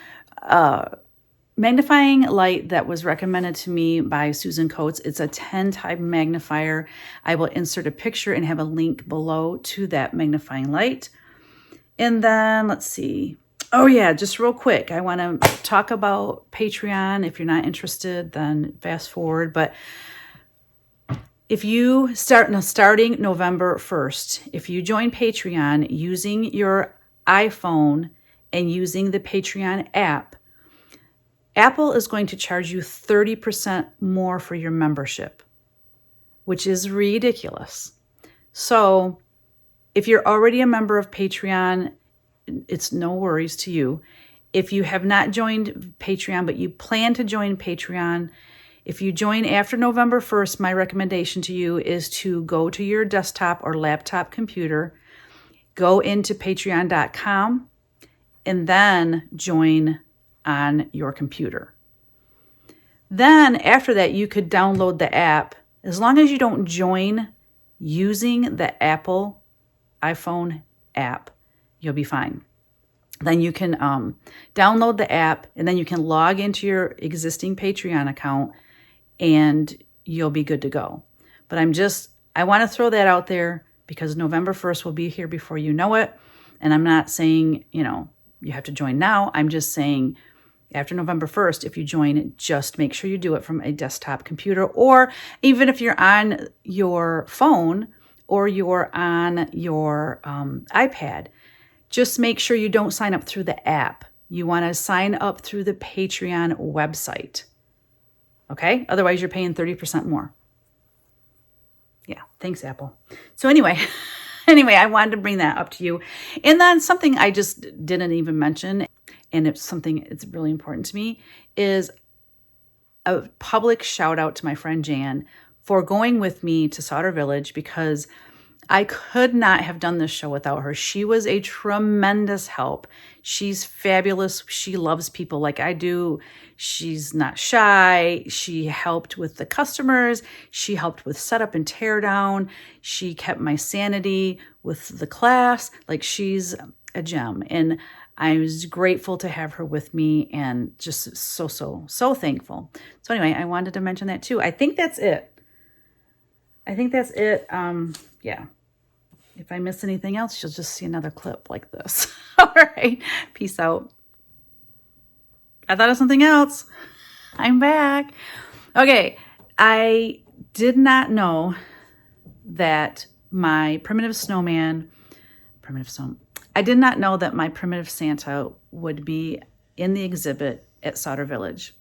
magnifying light that was recommended to me by Susan Coates. It's a 10-type magnifier. I will insert a picture and have a link below to that magnifying light. And then, let's see. Oh yeah, just real quick, I want to talk about Patreon. If you're not interested, then fast forward. But if you starting November 1st, if you join Patreon using your iPhone and using the Patreon app, Apple is going to charge you 30% more for your membership, which is ridiculous. So if you're already a member of Patreon, it's no worries to you. If you have not joined Patreon, but you plan to join Patreon, if you join after November 1st, my recommendation to you is to go to your desktop or laptop computer, go into patreon.com, and then join on your computer. Then after that, you could download the app. As long as you don't join using the Apple iPhone app, you'll be fine. Then you can download the app, and then you can log into your existing Patreon account, and you'll be good to go. But I want to throw that out there because November 1st will be here before you know it. And I'm not saying, you have to join now. I'm just saying after November 1st, if you join, just make sure you do it from a desktop computer, or even if you're on your phone or you're on your iPad, just make sure you don't sign up through the app. You want to sign up through the Patreon website. Okay? Otherwise, you're paying 30% more. Yeah, thanks, Apple. So anyway, I wanted to bring that up to you. And then something I just didn't even mention, and it's something that's really important to me, is a public shout out to my friend Jan for going with me to Sauder Village, because I could not have done this show without her. She was a tremendous help. She's fabulous. She loves people like I do. She's not shy. She helped with the customers. She helped with setup and tear down. She kept my sanity with the class. Like, she's a gem. And I was grateful to have her with me, and just so thankful. So anyway, I wanted to mention that too. I think that's it. Yeah. If I miss anything else, you'll just see another clip like this. All right. Peace out. I thought of something else. I'm back. Okay. I did not know that my primitive I did not know that my primitive Santa would be in the exhibit at Sauder Village.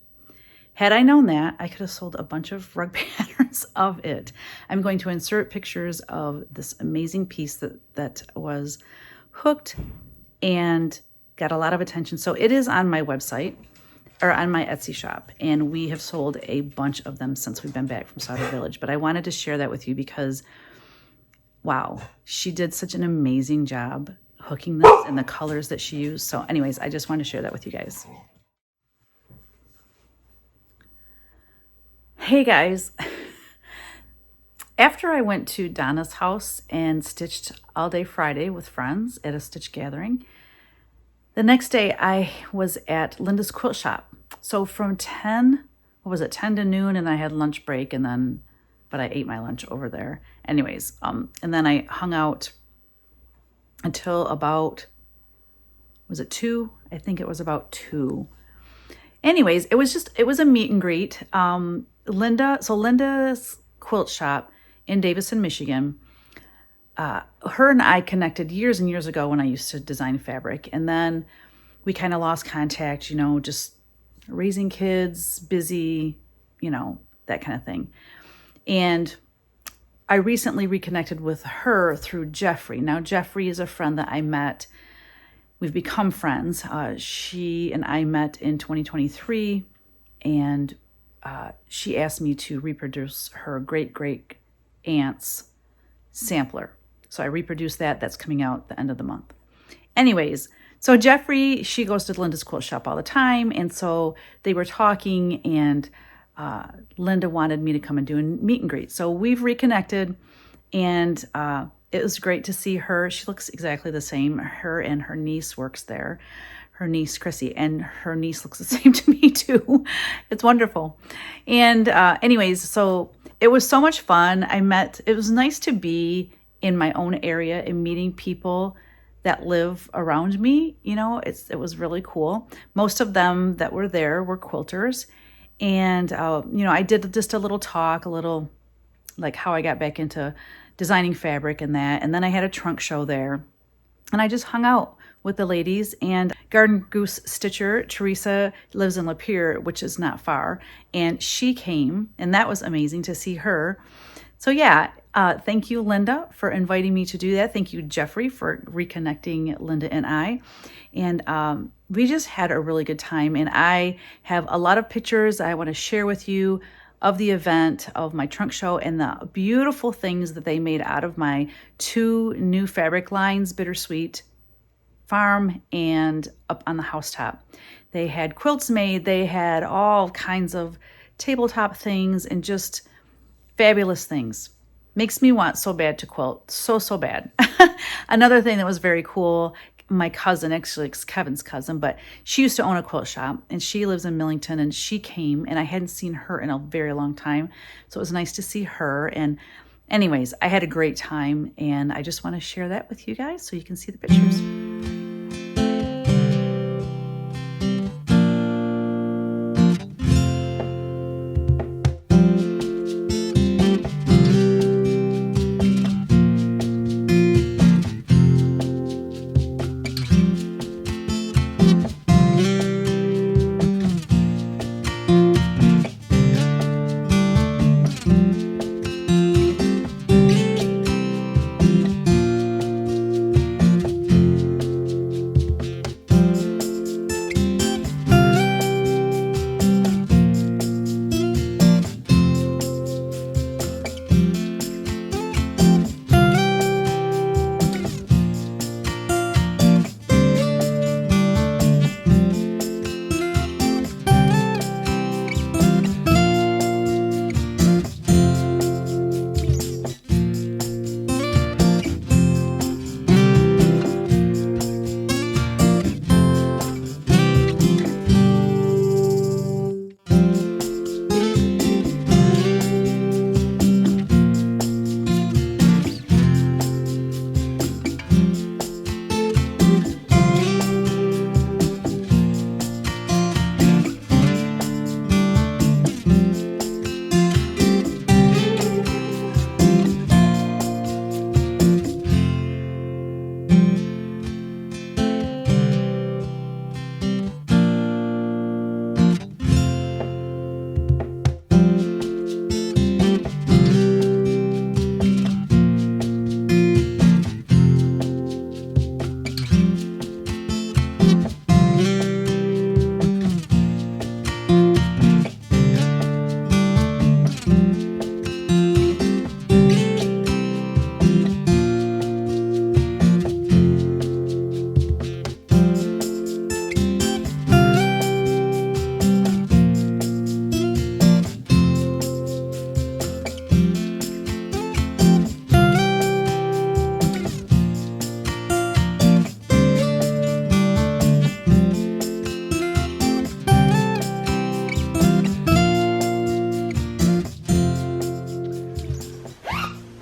Had I known that, I could have sold a bunch of rug patterns of it. I'm going to insert pictures of this amazing piece that was hooked and got a lot of attention. So it is on my website, or on my Etsy shop, and we have sold a bunch of them since we've been back from Sauder Village. But I wanted to share that with you because, wow, she did such an amazing job hooking this and the colors that she used. So anyways, I just wanted to share that with you guys. Hey guys, after I went to Donna's house and stitched all day Friday with friends at a stitch gathering, the next day I was at Linda's quilt shop. So from 10 to noon, and I had lunch break, but I ate my lunch over there. Anyways, and then I hung out until about, was it 2? I think it was about 2. Anyways, it was a meet and greet. Linda's quilt shop in Davison, Michigan, her and I connected years and years ago when I used to design fabric. And then we kind of lost contact, just raising kids, busy, that kind of thing. And I recently reconnected with her through Jeffrey. Now, Jeffrey is a friend that I met. We've become friends. She and I met in 2023, and she asked me to reproduce her great aunt's sampler. So I reproduced that. That's coming out the end of the month. Anyways, so Jeffrey, she goes to Linda's quilt shop all the time. And so they were talking, and Linda wanted me to come and do a meet and greet. So we've reconnected, and it was great to see her. She looks exactly the same. Her and her niece works there. Her niece, Chrissy, and her niece looks the same to me too. It's wonderful. And anyways, so it was so much fun. It was nice to be in my own area and meeting people that live around me. It was really cool. Most of them that were there were quilters. And, I did just a little talk, like how I got back into designing fabric and that. And then I had a trunk show there, and I just hung out with the ladies, and Garden Goose Stitcher, Teresa, lives in Lapeer, which is not far, and she came, and that was amazing to see her. So yeah, thank you, Linda, for inviting me to do that. Thank you, Jeffrey, for reconnecting Linda and I. And we just had a really good time, and I have a lot of pictures I want to share with you of the event, of my trunk show, and the beautiful things that they made out of my 2 new fabric lines, Bittersweet Farm and Up on the Housetop. They had quilts made, they had all kinds of tabletop things and just fabulous things. Makes me want so bad to quilt, so bad. Another thing that was very cool, my cousin, actually it's Kevin's cousin, but she used to own a quilt shop, and she lives in Millington, and she came, and I hadn't seen her in a very long time, so it was nice to see her. And anyways, I had a great time, and I just want to share that with you guys so you can see the pictures.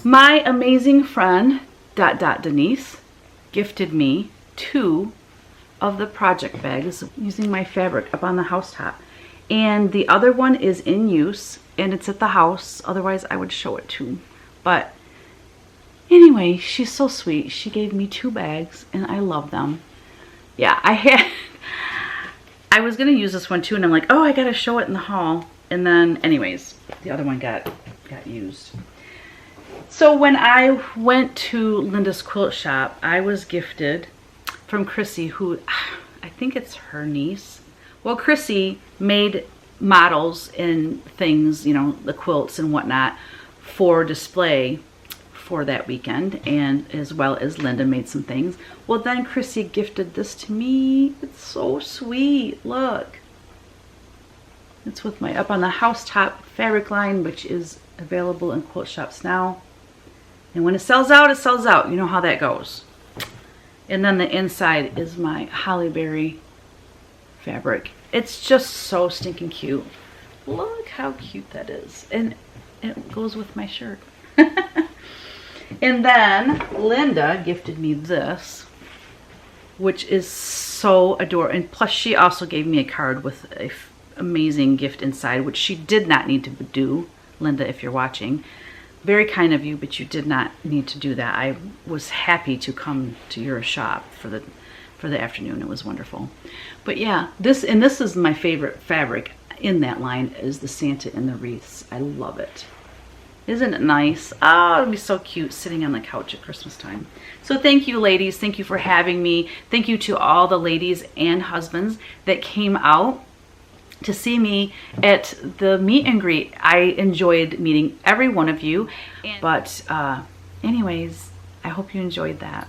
My amazing friend, Denise, gifted me 2 of the project bags using my fabric up on the housetop. And the other one is in use, and it's at the house. Otherwise, I would show it too. But anyway, she's so sweet. She gave me 2 bags, and I love them. Yeah, I was going to use this one too, and I'm like, oh, I got to show it in the haul. And then, anyways, the other one got used. So when I went to Linda's quilt shop, I was gifted from Chrissy, who I think it's her niece. Well, Chrissy made models and things, you know, the quilts and whatnot for display for that weekend, and as well as Linda made some things. Well, then Chrissy gifted this to me. It's so sweet. Look. It's with my Up on the Housetop fabric line, which is available in quilt shops now. And when it sells out, it sells out. You know how that goes. And then the inside is my hollyberry fabric. It's just so stinking cute. Look how cute that is. And it goes with my shirt. And then Linda gifted me this, which is so adorable. And plus she also gave me a card with an amazing gift inside, which she did not need to do. Linda, if you're watching, very kind of you, but you did not need to do that. I was happy to come to your shop for for the afternoon. It was wonderful. But yeah, this is my favorite fabric in that line, is the Santa and the wreaths. I love it. Isn't it nice? Oh, it'll be so cute sitting on the couch at Christmas time. So thank you, ladies. Thank you for having me. Thank you to all the ladies and husbands that came out to see me at the meet and greet. I enjoyed meeting every one of you. But anyways, I hope you enjoyed that.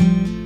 bye.